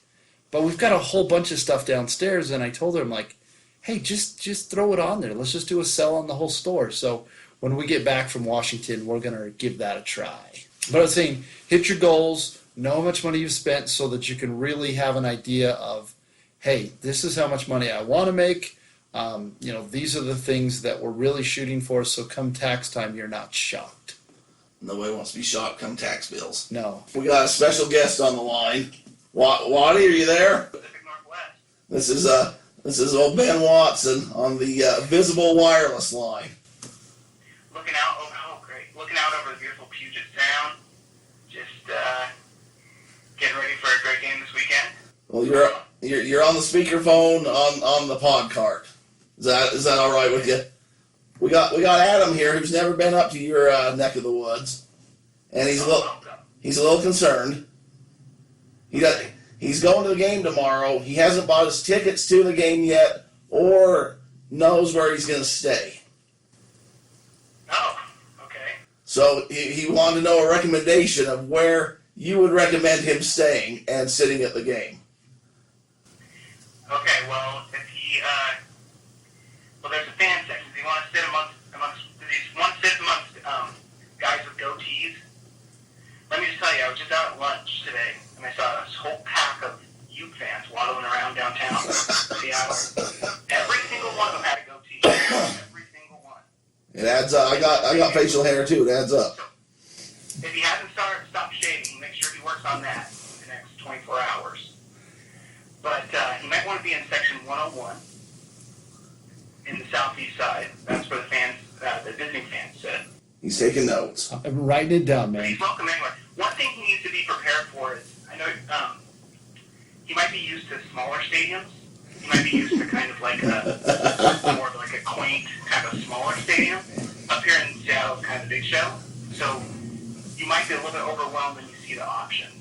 [SPEAKER 2] but we've got a whole bunch of stuff downstairs, and I told her, I'm like, hey, just throw it on there. Let's just do a sell on the whole store. So when we get back from Washington, we're going to give that a try. But I was saying, hit your goals, know how much money you've spent so that you can really have an idea of, hey, this is how much money I want to make. These are the things that we're really shooting for, so come tax time, you're not shocked.
[SPEAKER 3] Nobody wants to be shocked come tax bills.
[SPEAKER 2] No.
[SPEAKER 3] We got a special guest on the line. Watty, are you there?
[SPEAKER 4] Pacific Northwest.
[SPEAKER 3] This is old Ben Watson on the Visible Wireless line.
[SPEAKER 4] Looking out over the beautiful Puget Sound. Just getting ready for a great game this weekend.
[SPEAKER 3] Well, you're on the speakerphone on the pod cart. Is that all right with you? We got Adam here who's never been up to your neck of the woods, and he's a little concerned. He's going to the game tomorrow. He hasn't bought his tickets to the game yet, or knows where he's going to stay.
[SPEAKER 4] Oh, okay.
[SPEAKER 3] So he wanted to know a recommendation of where you would recommend him staying and sitting at the game.
[SPEAKER 4] Okay, well, there's a fan section. Do you want to sit amongst guys with goatees? Let me just tell you, I was just out at lunch today, and I saw this whole pack of Ute fans waddling around downtown Seattle. Every single one of them had a goatee. Every single one.
[SPEAKER 3] It adds up. I got facial hair too. It adds up.
[SPEAKER 4] So, if he hasn't stopped shaving, make sure he works on that in the next 24 hours. But he might want to be in section 101 in the southeast side. That's where the Disney fans sit.
[SPEAKER 3] He's taking notes.
[SPEAKER 2] I'm writing it down,
[SPEAKER 4] But
[SPEAKER 2] man.
[SPEAKER 4] he's welcome anywhere. One thing he needs to be prepared for is, I know he might be used to smaller stadiums. He might be used to kind of like more of like a quaint kind of smaller stadium. Up here in Seattle, it's kind of a big show. So you might be a little bit overwhelmed when you see the options.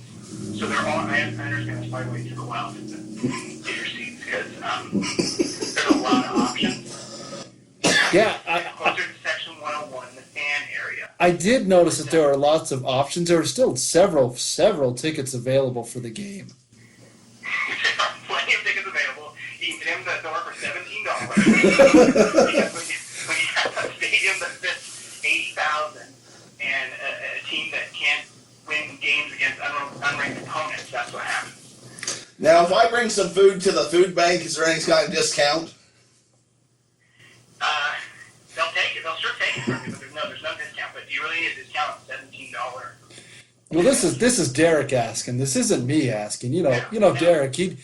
[SPEAKER 4] So I understand there's probably way to go out to get your seats because there's a lot of options.
[SPEAKER 2] Yeah,
[SPEAKER 4] Closer to section 101, the fan area.
[SPEAKER 2] I did notice that there are lots of options. There are still several tickets available for the game.
[SPEAKER 4] There are plenty of tickets available. You can get in the door for $17. Because when you have a stadium that fits 80,000 and a team that can't win games against unranked opponents, that's what happens.
[SPEAKER 3] Now, if I bring some food to the food bank, is there any kind of discount?
[SPEAKER 4] They'll take it. They'll sure take it from you, but there's no discount. But do you really need a discount on $17?
[SPEAKER 2] Well, this is Derek asking. This isn't me asking. Derek. He'd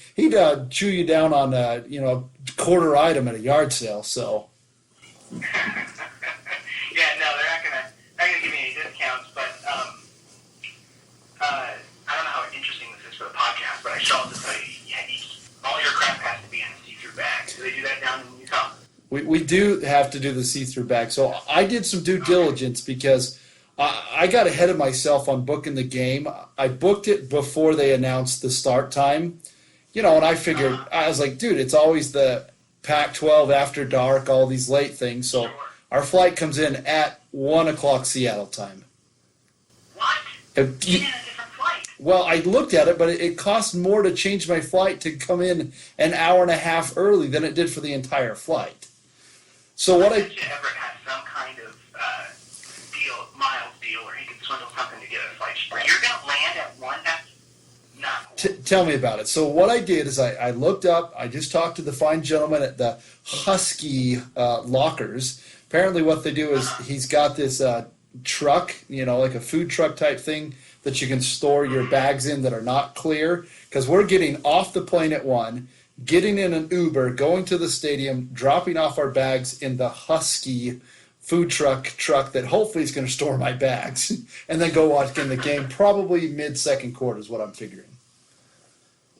[SPEAKER 2] chew you down on a quarter item at a yard sale. So.
[SPEAKER 4] Yeah, no, they're not gonna give me any discounts. But I don't know how interesting this is for the podcast, but I should also tell you, all your crap has to be in a see-through bag. Do they do that down in Utah?
[SPEAKER 2] We do have to do the see-through bag. So I did some due diligence because I got ahead of myself on booking the game. I booked it before they announced the start time. And I figured, I was like, dude, it's always the Pac-12 after dark, all these late things. So our flight comes in at 1 o'clock Seattle time.
[SPEAKER 4] What? You did a different flight.
[SPEAKER 2] Well, I looked at it, but it cost more to change my flight to come in an hour and a half early than it did for the entire flight. So what
[SPEAKER 4] Did you ever have some kind of miles deal, or he could swindle something to get a flight cheaper? You're going to land at 1? That's not cool.
[SPEAKER 2] Tell me about it. So what I did is I looked up, I just talked to the fine gentleman at the Husky lockers. Apparently what they do is he's got this truck, like a food truck type thing that you can store your bags in that are not clear. Because we're getting off the plane at 1, getting in an Uber, going to the stadium, dropping off our bags in the Husky food truck that hopefully is going to store my bags, and then go watch in the game probably mid-second quarter is what I'm figuring.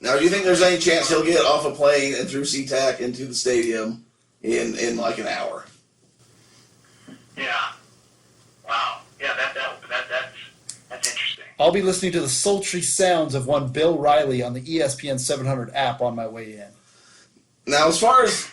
[SPEAKER 3] Now, do you think there's any chance he'll get off a plane and through SeaTac into the stadium in like an hour?
[SPEAKER 4] Yeah. Wow. Yeah, that's interesting.
[SPEAKER 2] I'll be listening to the sultry sounds of one Bill Riley on the ESPN 700 app on my way in.
[SPEAKER 3] Now, as far as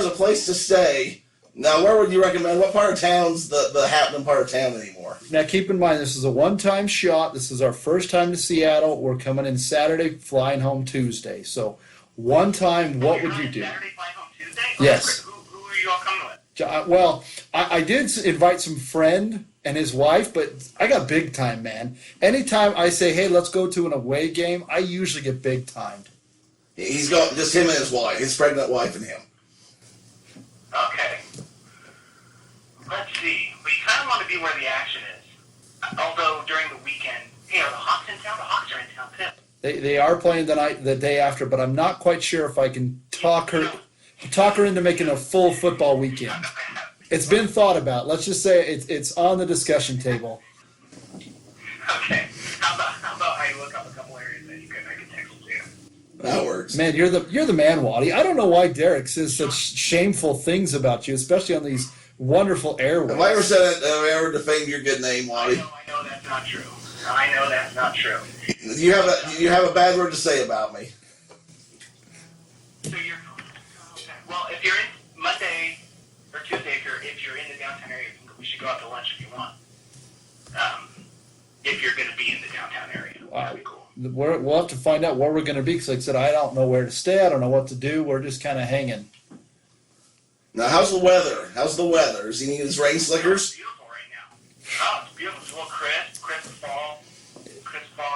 [SPEAKER 3] a place to stay, now where would you recommend? What part of town's the happening part of town anymore?
[SPEAKER 2] Now, keep in mind, this is a one-time shot. This is our first time to Seattle. We're coming in Saturday, flying home Tuesday. So, one time, what would you do?
[SPEAKER 4] Saturday, flying home Tuesday?
[SPEAKER 2] Yes.
[SPEAKER 4] Who are you all coming with?
[SPEAKER 2] Well, I did invite some friend and his wife, but I got big time, man. Anytime I say, hey, let's go to an away game, I usually get big timed.
[SPEAKER 3] He's got just him and his wife, his pregnant wife and him.
[SPEAKER 4] Okay. Let's see. We kind of want to be where the action is. Although during the weekend, are the Hawks in town? The Hawks are in town too.
[SPEAKER 2] They are playing the day after, but I'm not quite sure if I can talk her into making a full football weekend. It's been thought about. Let's just say it's on the discussion table.
[SPEAKER 4] Okay. How about I look up a couple areas that I could text you to?
[SPEAKER 3] That works.
[SPEAKER 2] Man, you're the man, Watty. I don't know why Derek says such shameful things about you, especially on these wonderful airways.
[SPEAKER 3] Have I ever said that? Have I ever defamed your good name, Watty?
[SPEAKER 4] I know that's not true. I know that's not true.
[SPEAKER 3] You have a bad word to say about me.
[SPEAKER 4] So you're okay. Well, if you're in Monday or Tuesday, if you're in the downtown area, we should go out to lunch if you want. If you're going to be in the downtown area, that'd be cool.
[SPEAKER 2] We'll have to find out where we're going to be because, like I said, I don't know where to stay. I don't know what to do. We're just kind of hanging.
[SPEAKER 3] Now, how's the weather? Does he need his rain slickers?
[SPEAKER 4] It's beautiful right now. Oh, it's beautiful. It's a little crisp fall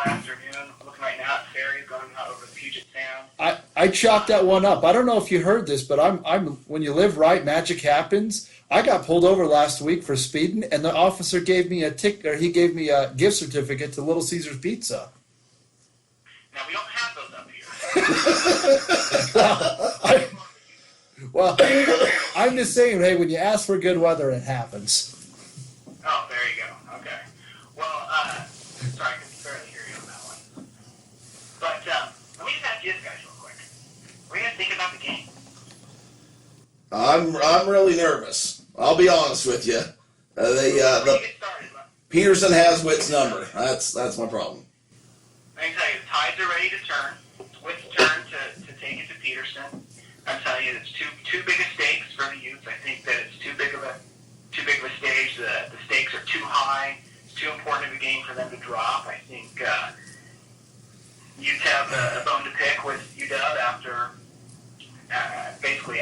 [SPEAKER 4] afternoon. Looking right now at ferries going out over the Puget Sound.
[SPEAKER 2] I chalked that one up. I don't know if you heard this, but I'm when you live right, magic happens. I got pulled over last week for speeding, and the officer gave me he gave me a gift certificate to Little Caesars Pizza.
[SPEAKER 4] Now, we don't have those up here.
[SPEAKER 2] Well, I'm just saying, hey, when you ask for good weather, it happens.
[SPEAKER 4] Oh, there you go. Okay. Well, sorry, I can barely hear you on that one. But let me just ask you this, guys, real quick. What do you guys think about the game?
[SPEAKER 3] I'm really nervous. I'll be honest with you.
[SPEAKER 4] Before you get started,
[SPEAKER 3] Peterson has Witt's number. That's my problem.
[SPEAKER 4] let me tell you, the tides are ready to turn. It's Witt's turn to take it to Peterson. I'm telling you, it's too big a stakes for the Utes. I think that it's too big of a stage. The stakes are too high. It's too important of a game for them to drop. I think Utes have a bone to pick with UW after basically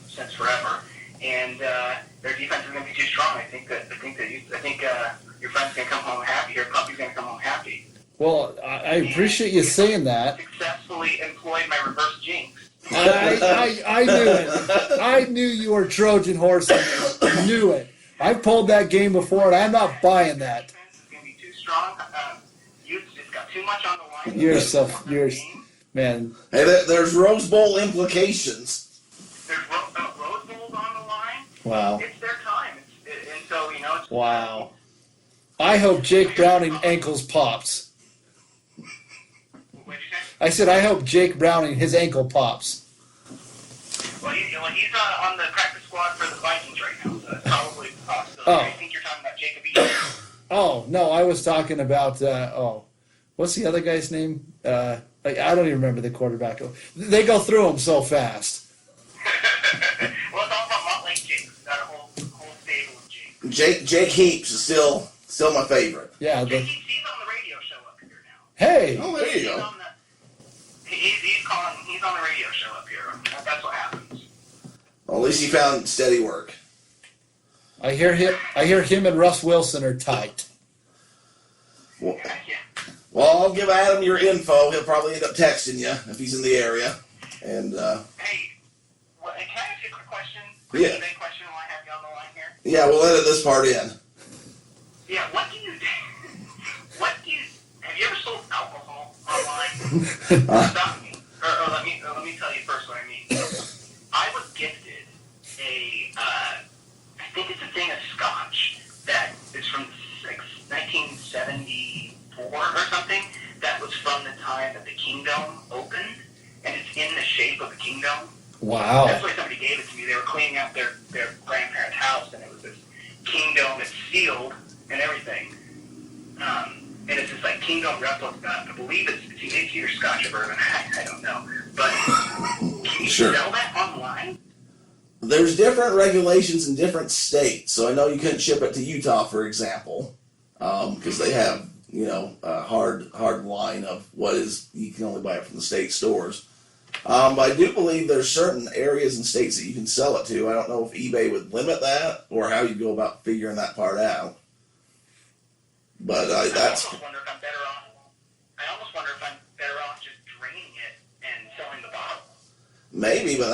[SPEAKER 4] since forever, and their defense is going to be too strong. I think your friend's going to come home happy. Your puppy's going to come home happy.
[SPEAKER 2] Well, I appreciate you saying that.
[SPEAKER 4] Successfully employed my reverse jinx.
[SPEAKER 2] I knew it. I knew you were Trojan horse. I knew it. I've pulled that game before, and I'm not buying that.
[SPEAKER 4] It's going to be too strong. Utes just got too much on the line.
[SPEAKER 2] You're man.
[SPEAKER 3] Hey, there's Rose Bowl implications.
[SPEAKER 4] There's Rose Bowls on the line.
[SPEAKER 2] Wow.
[SPEAKER 4] It's their time. And so, it's...
[SPEAKER 2] Wow. I hope Jake Browning ankles pops.
[SPEAKER 4] What'd you say?
[SPEAKER 2] I said I hope Jake Browning his ankle pops.
[SPEAKER 4] Well, he's well, he's on the practice squad for the Vikings right now, so that's probably a possibility.
[SPEAKER 2] Oh.
[SPEAKER 4] I think you're talking about Jacob Eason.
[SPEAKER 2] Oh no, I was talking about what's the other guy's name? I don't even remember the quarterback. They go through them so fast.
[SPEAKER 4] Well, it's all about Motlake Jake. We've got a whole stable of Jake.
[SPEAKER 3] Jake Heaps is still my favorite.
[SPEAKER 2] Yeah.
[SPEAKER 4] Jake Heaps, he's on the radio show up here now.
[SPEAKER 2] Hey.
[SPEAKER 3] Oh, there you
[SPEAKER 4] He's
[SPEAKER 3] go.
[SPEAKER 4] on he's on the radio show up here. That's what happens.
[SPEAKER 3] Well, at least he found steady work.
[SPEAKER 2] I hear him and Russ Wilson are tight.
[SPEAKER 3] Well,
[SPEAKER 4] Yeah.
[SPEAKER 3] well, I'll give Adam your info. He'll probably end up texting you if he's in the area. And
[SPEAKER 4] Hey, can I ask you a quick question?
[SPEAKER 3] Yeah.
[SPEAKER 4] eBay question while I have you on the line here.
[SPEAKER 3] yeah, we'll edit this part in.
[SPEAKER 4] Yeah, have you ever sold alcohol online? Stop me. Or let me tell you first what I mean. I was gifted I think it's a thing of scotch that is from like 1974 or something, that was from the time that the Kingdom opened, and it's in the shape of a kingdom.
[SPEAKER 2] Wow.
[SPEAKER 4] That's why somebody gave it to me. They were cleaning out their grandparents' house, and it was this kingdom. It's sealed and everything. And it's this like kingdom replica. I believe it's either Scotch or bourbon. I don't know. But can you
[SPEAKER 3] Sure.
[SPEAKER 4] sell that online?
[SPEAKER 3] There's different regulations in different states. So I know you couldn't ship it to Utah, for example, because they have, a hard line of what is, you can only buy it from the state stores. But I do believe there's certain areas and states that you can sell it to. I don't know if eBay would limit that or how you go about figuring that part out. But
[SPEAKER 4] I
[SPEAKER 3] that's
[SPEAKER 4] almost wonder if I'm better off just draining it and selling the bottle.
[SPEAKER 3] maybe, but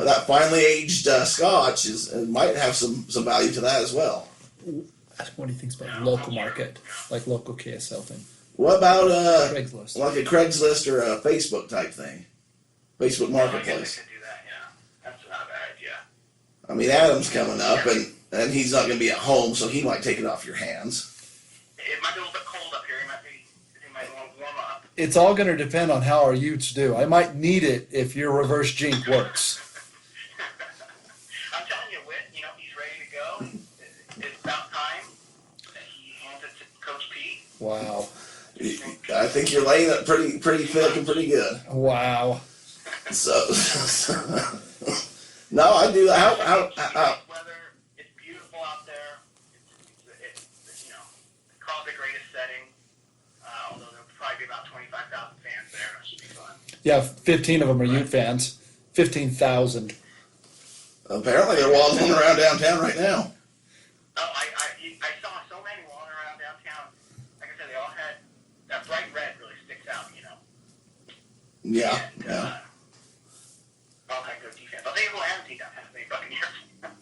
[SPEAKER 3] that finely aged Scotch it might have some value to that as well.
[SPEAKER 2] Ask what he thinks about local market, like local KSL thing.
[SPEAKER 3] What about
[SPEAKER 2] Craigslist.
[SPEAKER 3] like a Craigslist or a Facebook type thing? Facebook
[SPEAKER 4] I guess
[SPEAKER 3] Marketplace.
[SPEAKER 4] I could do that, yeah. That's not a bad idea.
[SPEAKER 3] I mean, Adam's coming up, and he's not going to be at home, so he might take it off your hands.
[SPEAKER 4] It might be a little bit cold up here. He might want to warm up.
[SPEAKER 2] It's all going to depend on how our Utes do. I might need it if your reverse jink works.
[SPEAKER 4] I'm telling you, Whit, he's ready to go. It's about time that he hands it to Coach Pete.
[SPEAKER 2] Wow.
[SPEAKER 3] I think you're laying it pretty thick and pretty good.
[SPEAKER 2] Wow.
[SPEAKER 3] So no, I do. How
[SPEAKER 4] Weather, it's beautiful out there. It's call it the greatest setting. Although there'll probably be about 25,000 fans there. That should be fun.
[SPEAKER 2] Yeah, 15 of them are Ute fans. 15,000.
[SPEAKER 3] apparently they're waddling around downtown right now.
[SPEAKER 4] Oh, I saw so many walking around downtown. Like I said, they all had that bright red really sticks out,
[SPEAKER 3] Yeah,
[SPEAKER 4] And,
[SPEAKER 3] yeah.
[SPEAKER 4] all had good defense. I'll tell you who I haven't seen downtown is any Buccaneers fans.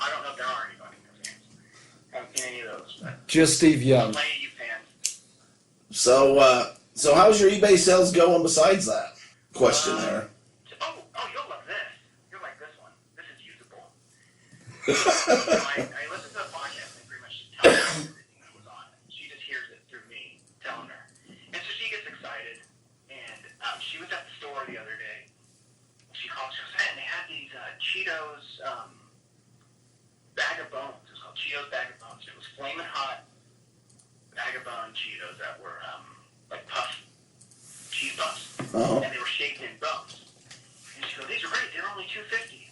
[SPEAKER 4] I don't know if there are any Buccaneers fans. Haven't seen any of those. But
[SPEAKER 2] Just Steve Young.
[SPEAKER 4] plenty of you fans.
[SPEAKER 3] So how's your eBay sales going besides that? Question there.
[SPEAKER 4] Oh, you'll love this. You'll like this one. This is usable. I listened to the podcast and pretty much just tell her everything that was on it. She just hears it through me telling her. And so she gets excited. And she was at the store the other day. She calls, she goes, man, they had these Cheetos bag of bones. It was called Cheetos bag of bones. It was flaming hot bag of bone Cheetos that were like puffs, cheese puffs.
[SPEAKER 3] Oh,
[SPEAKER 4] And they were shaped in bones. And she goes, these are great. They're only $2.50.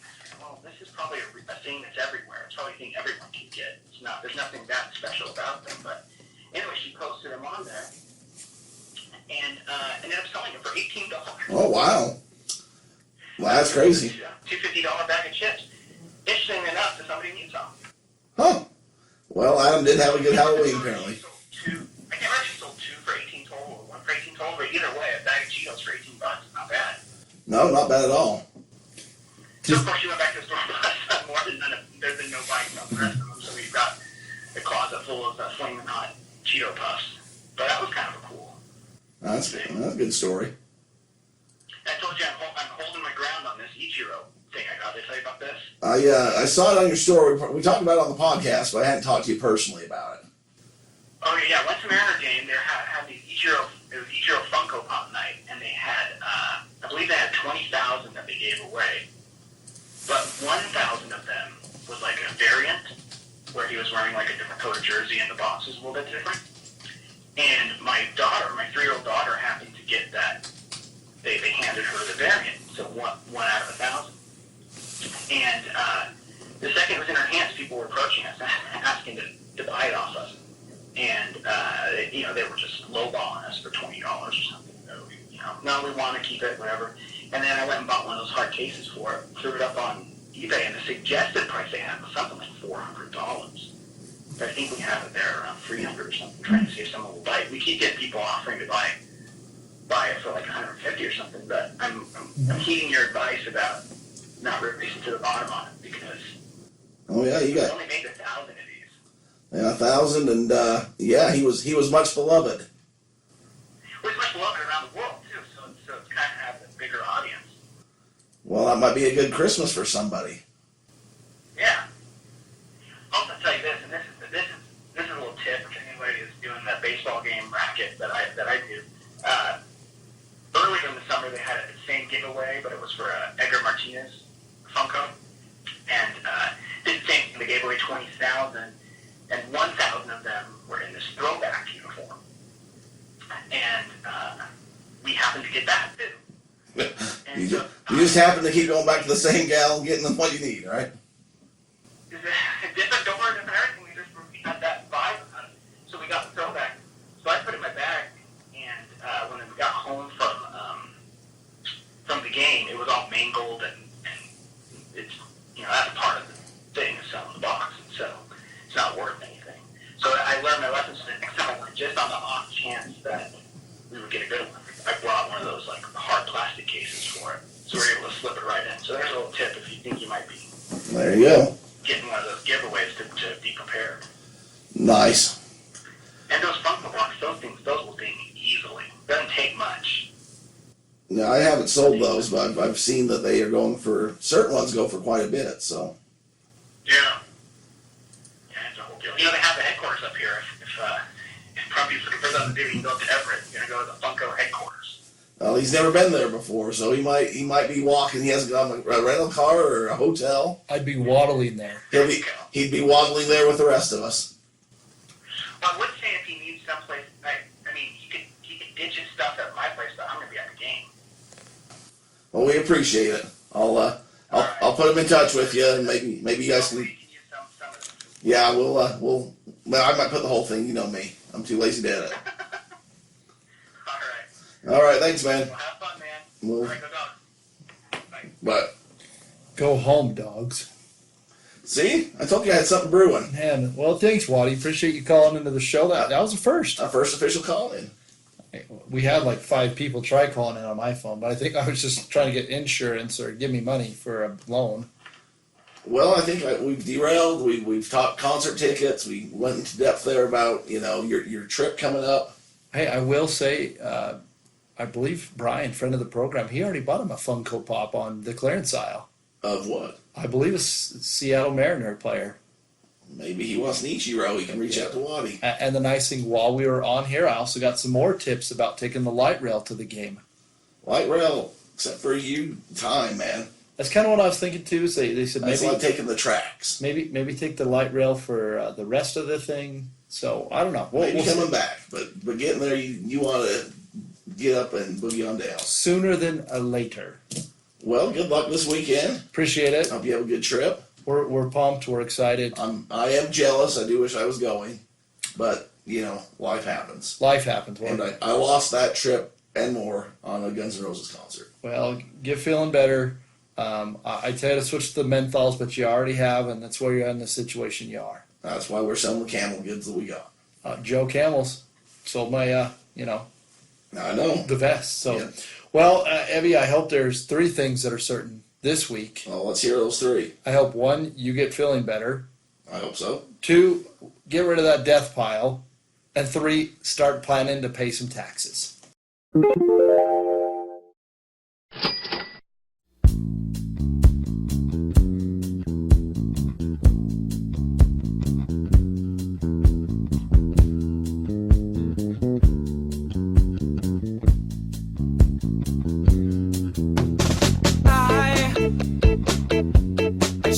[SPEAKER 4] Well, this is probably a thing that's everywhere. It's probably a thing everyone can get. There's nothing that special about them. But anyway, she posted them on there and ended up selling them for $18.
[SPEAKER 3] oh wow. Well, that's crazy.
[SPEAKER 4] $250 bag of chips. Interesting enough to somebody in Utah.
[SPEAKER 3] Huh. Well, Adam did have a good Halloween apparently.
[SPEAKER 4] I can't remember if she sold two for 18 total or one for 18 total, but either way, a bag of Cheetos for $18 is not bad.
[SPEAKER 3] No, not bad at all.
[SPEAKER 4] So of course she went back to the store and bought more than there's been no buying about the rest of them. So we've got a closet full of flaming hot Cheeto puffs. But that was kind of cool.
[SPEAKER 3] That's a good story.
[SPEAKER 4] I told you I'm holding my ground on this Ichiro thing I got. Did I tell you about this?
[SPEAKER 3] I saw it on your story. We talked about it on the podcast, but I hadn't talked to you personally about it.
[SPEAKER 4] Oh yeah, went to Mariner game. They had these Ichiro. It was Ichiro Funko Pop night, and they had I believe they had 20,000 that they gave away. 1,000 of them was like a variant where he was wearing like a different color jersey and the box was a little bit different. And my daughter, my 3-year-old daughter, happened to get that. They handed her the variant, so one out of 1,000. And the second it was in her hands, people were approaching us, asking to buy it off us. And they were just lowballing us for $20 or something. No, we want to keep it, whatever. And then I went and bought one of those hard cases for it, threw it up on eBay, and the suggested price they had was something like $400. But I think we have it there around $300 or something, trying to see if someone will buy it. We keep getting people offering to buy it for like $150 or something, but I'm heeding your advice about not racing to the bottom on it, because
[SPEAKER 3] Oh yeah, you
[SPEAKER 4] we
[SPEAKER 3] got
[SPEAKER 4] only made 1,000 of these.
[SPEAKER 3] 1,000, and he was much beloved.
[SPEAKER 4] We're much beloved around the world too, so it's kind of have a bigger audience.
[SPEAKER 3] Well, that might be a good Christmas for somebody.
[SPEAKER 4] Yeah. I'll also tell you this, and this is a little tip if anybody is doing that baseball game racket that I do. Earlier in the summer, they had the same giveaway, but it was for Edgar Martinez Funko, and did the same thing. They gave away 20,000, and 1,000 of them were in this throwback uniform, and we happened to get that too. And
[SPEAKER 3] You
[SPEAKER 4] so,
[SPEAKER 3] just happen to keep going back to the same gal and getting what you need, right?
[SPEAKER 4] different door, different everything. We had that vibe about it. So we got the throwback. So I put it in my bag, and when we got home from the game, it was all mangled, and it's that's part of the thing is selling the box, and so it's not worth anything. So I learned my lesson. So the next time I went, just on the off chance that we would get a good one, I brought one of those like hard plastic cases for it, so we were able to slip it right in. So there's a little tip if you think you might be
[SPEAKER 3] There you go.
[SPEAKER 4] getting one of those giveaways to be prepared.
[SPEAKER 3] Nice.
[SPEAKER 4] And those Funko blocks, those will ding easily. Doesn't take much.
[SPEAKER 3] Now, I haven't sold those, but I've seen that they are going for, certain ones go for quite a bit, so.
[SPEAKER 4] Yeah. Yeah, it's a whole deal. They have the headquarters up here. If Trumpy's looking for something to do, you can go up to Everett. You're going to go to the Funko headquarters.
[SPEAKER 3] Well, he's never been there before, so he might be walking. He hasn't got a rental car or a hotel.
[SPEAKER 2] I'd be waddling there.
[SPEAKER 3] He'd be waddling there with the rest of us.
[SPEAKER 4] Well, I would say if he needs someplace, I mean, he could ditch his stuff at my place, but I'm going to be at the game.
[SPEAKER 3] Well, we appreciate it. I'll put him in touch with you, and maybe you guys can.
[SPEAKER 4] Hopefully you can use some of it.
[SPEAKER 3] Yeah, well, I might put the whole thing. You know me. I'm too lazy to edit.
[SPEAKER 4] All right.
[SPEAKER 3] All right, thanks, man.
[SPEAKER 4] Well, have fun, man.
[SPEAKER 3] Well,
[SPEAKER 4] All right, go dogs. Bye.
[SPEAKER 3] but
[SPEAKER 2] Go home, dogs.
[SPEAKER 3] see, I told you I had something brewing.
[SPEAKER 2] Man, well, thanks, Watty. Appreciate you calling into the show. That was the first.
[SPEAKER 3] Our first official call-in.
[SPEAKER 2] We had like 5 people try calling in on my phone, but I think I was just trying to get insurance or give me money for a loan.
[SPEAKER 3] Well, I think we've derailed. We've talked concert tickets. We went into depth there about your trip coming up.
[SPEAKER 2] Hey, I will say, I believe Brian, friend of the program, he already bought him a Funko Pop on the clearance aisle.
[SPEAKER 3] Of what?
[SPEAKER 2] I believe it's Seattle Mariner player.
[SPEAKER 3] Maybe he wants an Ichiro. He can reach out to Watty.
[SPEAKER 2] And the nice thing, while we were on here, I also got some more tips about taking the light rail to the game.
[SPEAKER 3] Light rail, except for you, time, man.
[SPEAKER 2] That's kind of what I was thinking too. So they said
[SPEAKER 3] That's
[SPEAKER 2] maybe
[SPEAKER 3] like taking the tracks.
[SPEAKER 2] maybe take the light rail for the rest of the thing. So I don't know.
[SPEAKER 3] Maybe
[SPEAKER 2] We'll
[SPEAKER 3] coming
[SPEAKER 2] see.
[SPEAKER 3] back, but getting there, you want to get up and boogie on down.
[SPEAKER 2] Sooner than later.
[SPEAKER 3] Well, good luck this weekend.
[SPEAKER 2] Appreciate it.
[SPEAKER 3] Hope you have a good trip.
[SPEAKER 2] We're pumped. We're excited.
[SPEAKER 3] I am jealous. I do wish I was going, but life happens.
[SPEAKER 2] Life happens.
[SPEAKER 3] And I lost that trip and more on a Guns N' Roses concert.
[SPEAKER 2] Well, get feeling better. I tell you to switch to the menthols, but you already have, and that's why you're in the situation you are.
[SPEAKER 3] That's why we're selling the camel goods that we got.
[SPEAKER 2] Joe Camels sold my,
[SPEAKER 3] I know.
[SPEAKER 2] the vest. So,
[SPEAKER 3] Yeah.
[SPEAKER 2] well, Evie, I hope there's 3 things that are certain this week.
[SPEAKER 3] Well, let's hear those 3.
[SPEAKER 2] I hope 1, you get feeling better.
[SPEAKER 3] I hope so.
[SPEAKER 2] 2, get rid of that death pile. And 3, start planning to pay some taxes.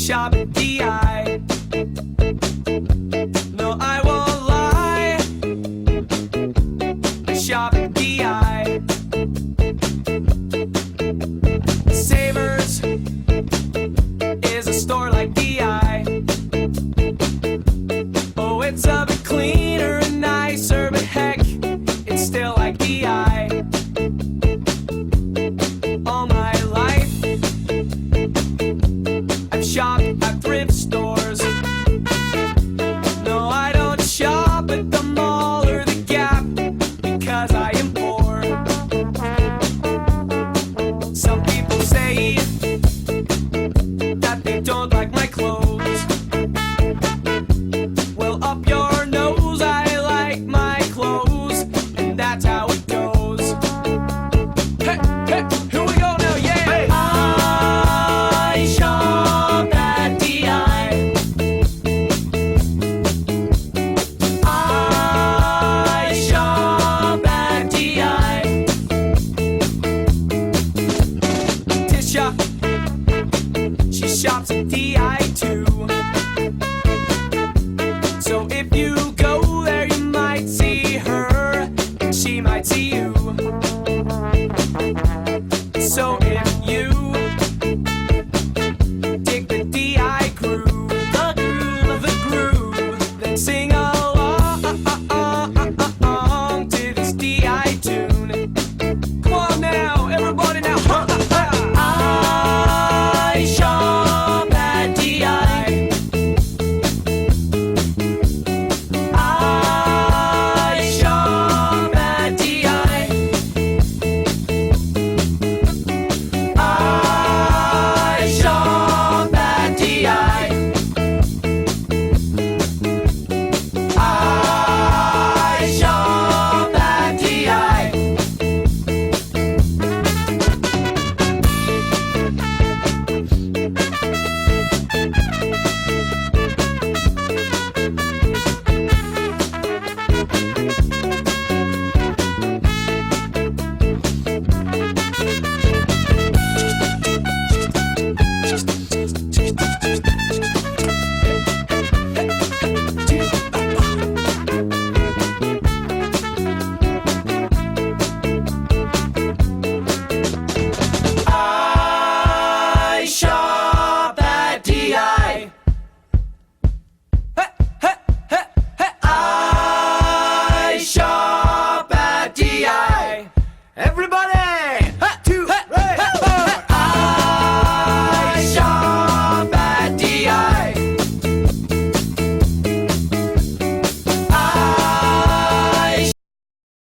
[SPEAKER 5] shop at DI. No, I won't lie. I shop at DI. Savers is a store like DI. Oh, it's a bit cleaner and nicer, but heck, it's still like DI. All my life, I've shopped at thrift stores. No, I don't shop at the mall or the Gap because I am poor. Some people say that they don't like my clothes. Well, up your nose, I like my clothes, and that's how it goes. Hey, hey, here we go now, yeah! Hey. I shop at DI. I shop at DI. Tisha, she shops at DI.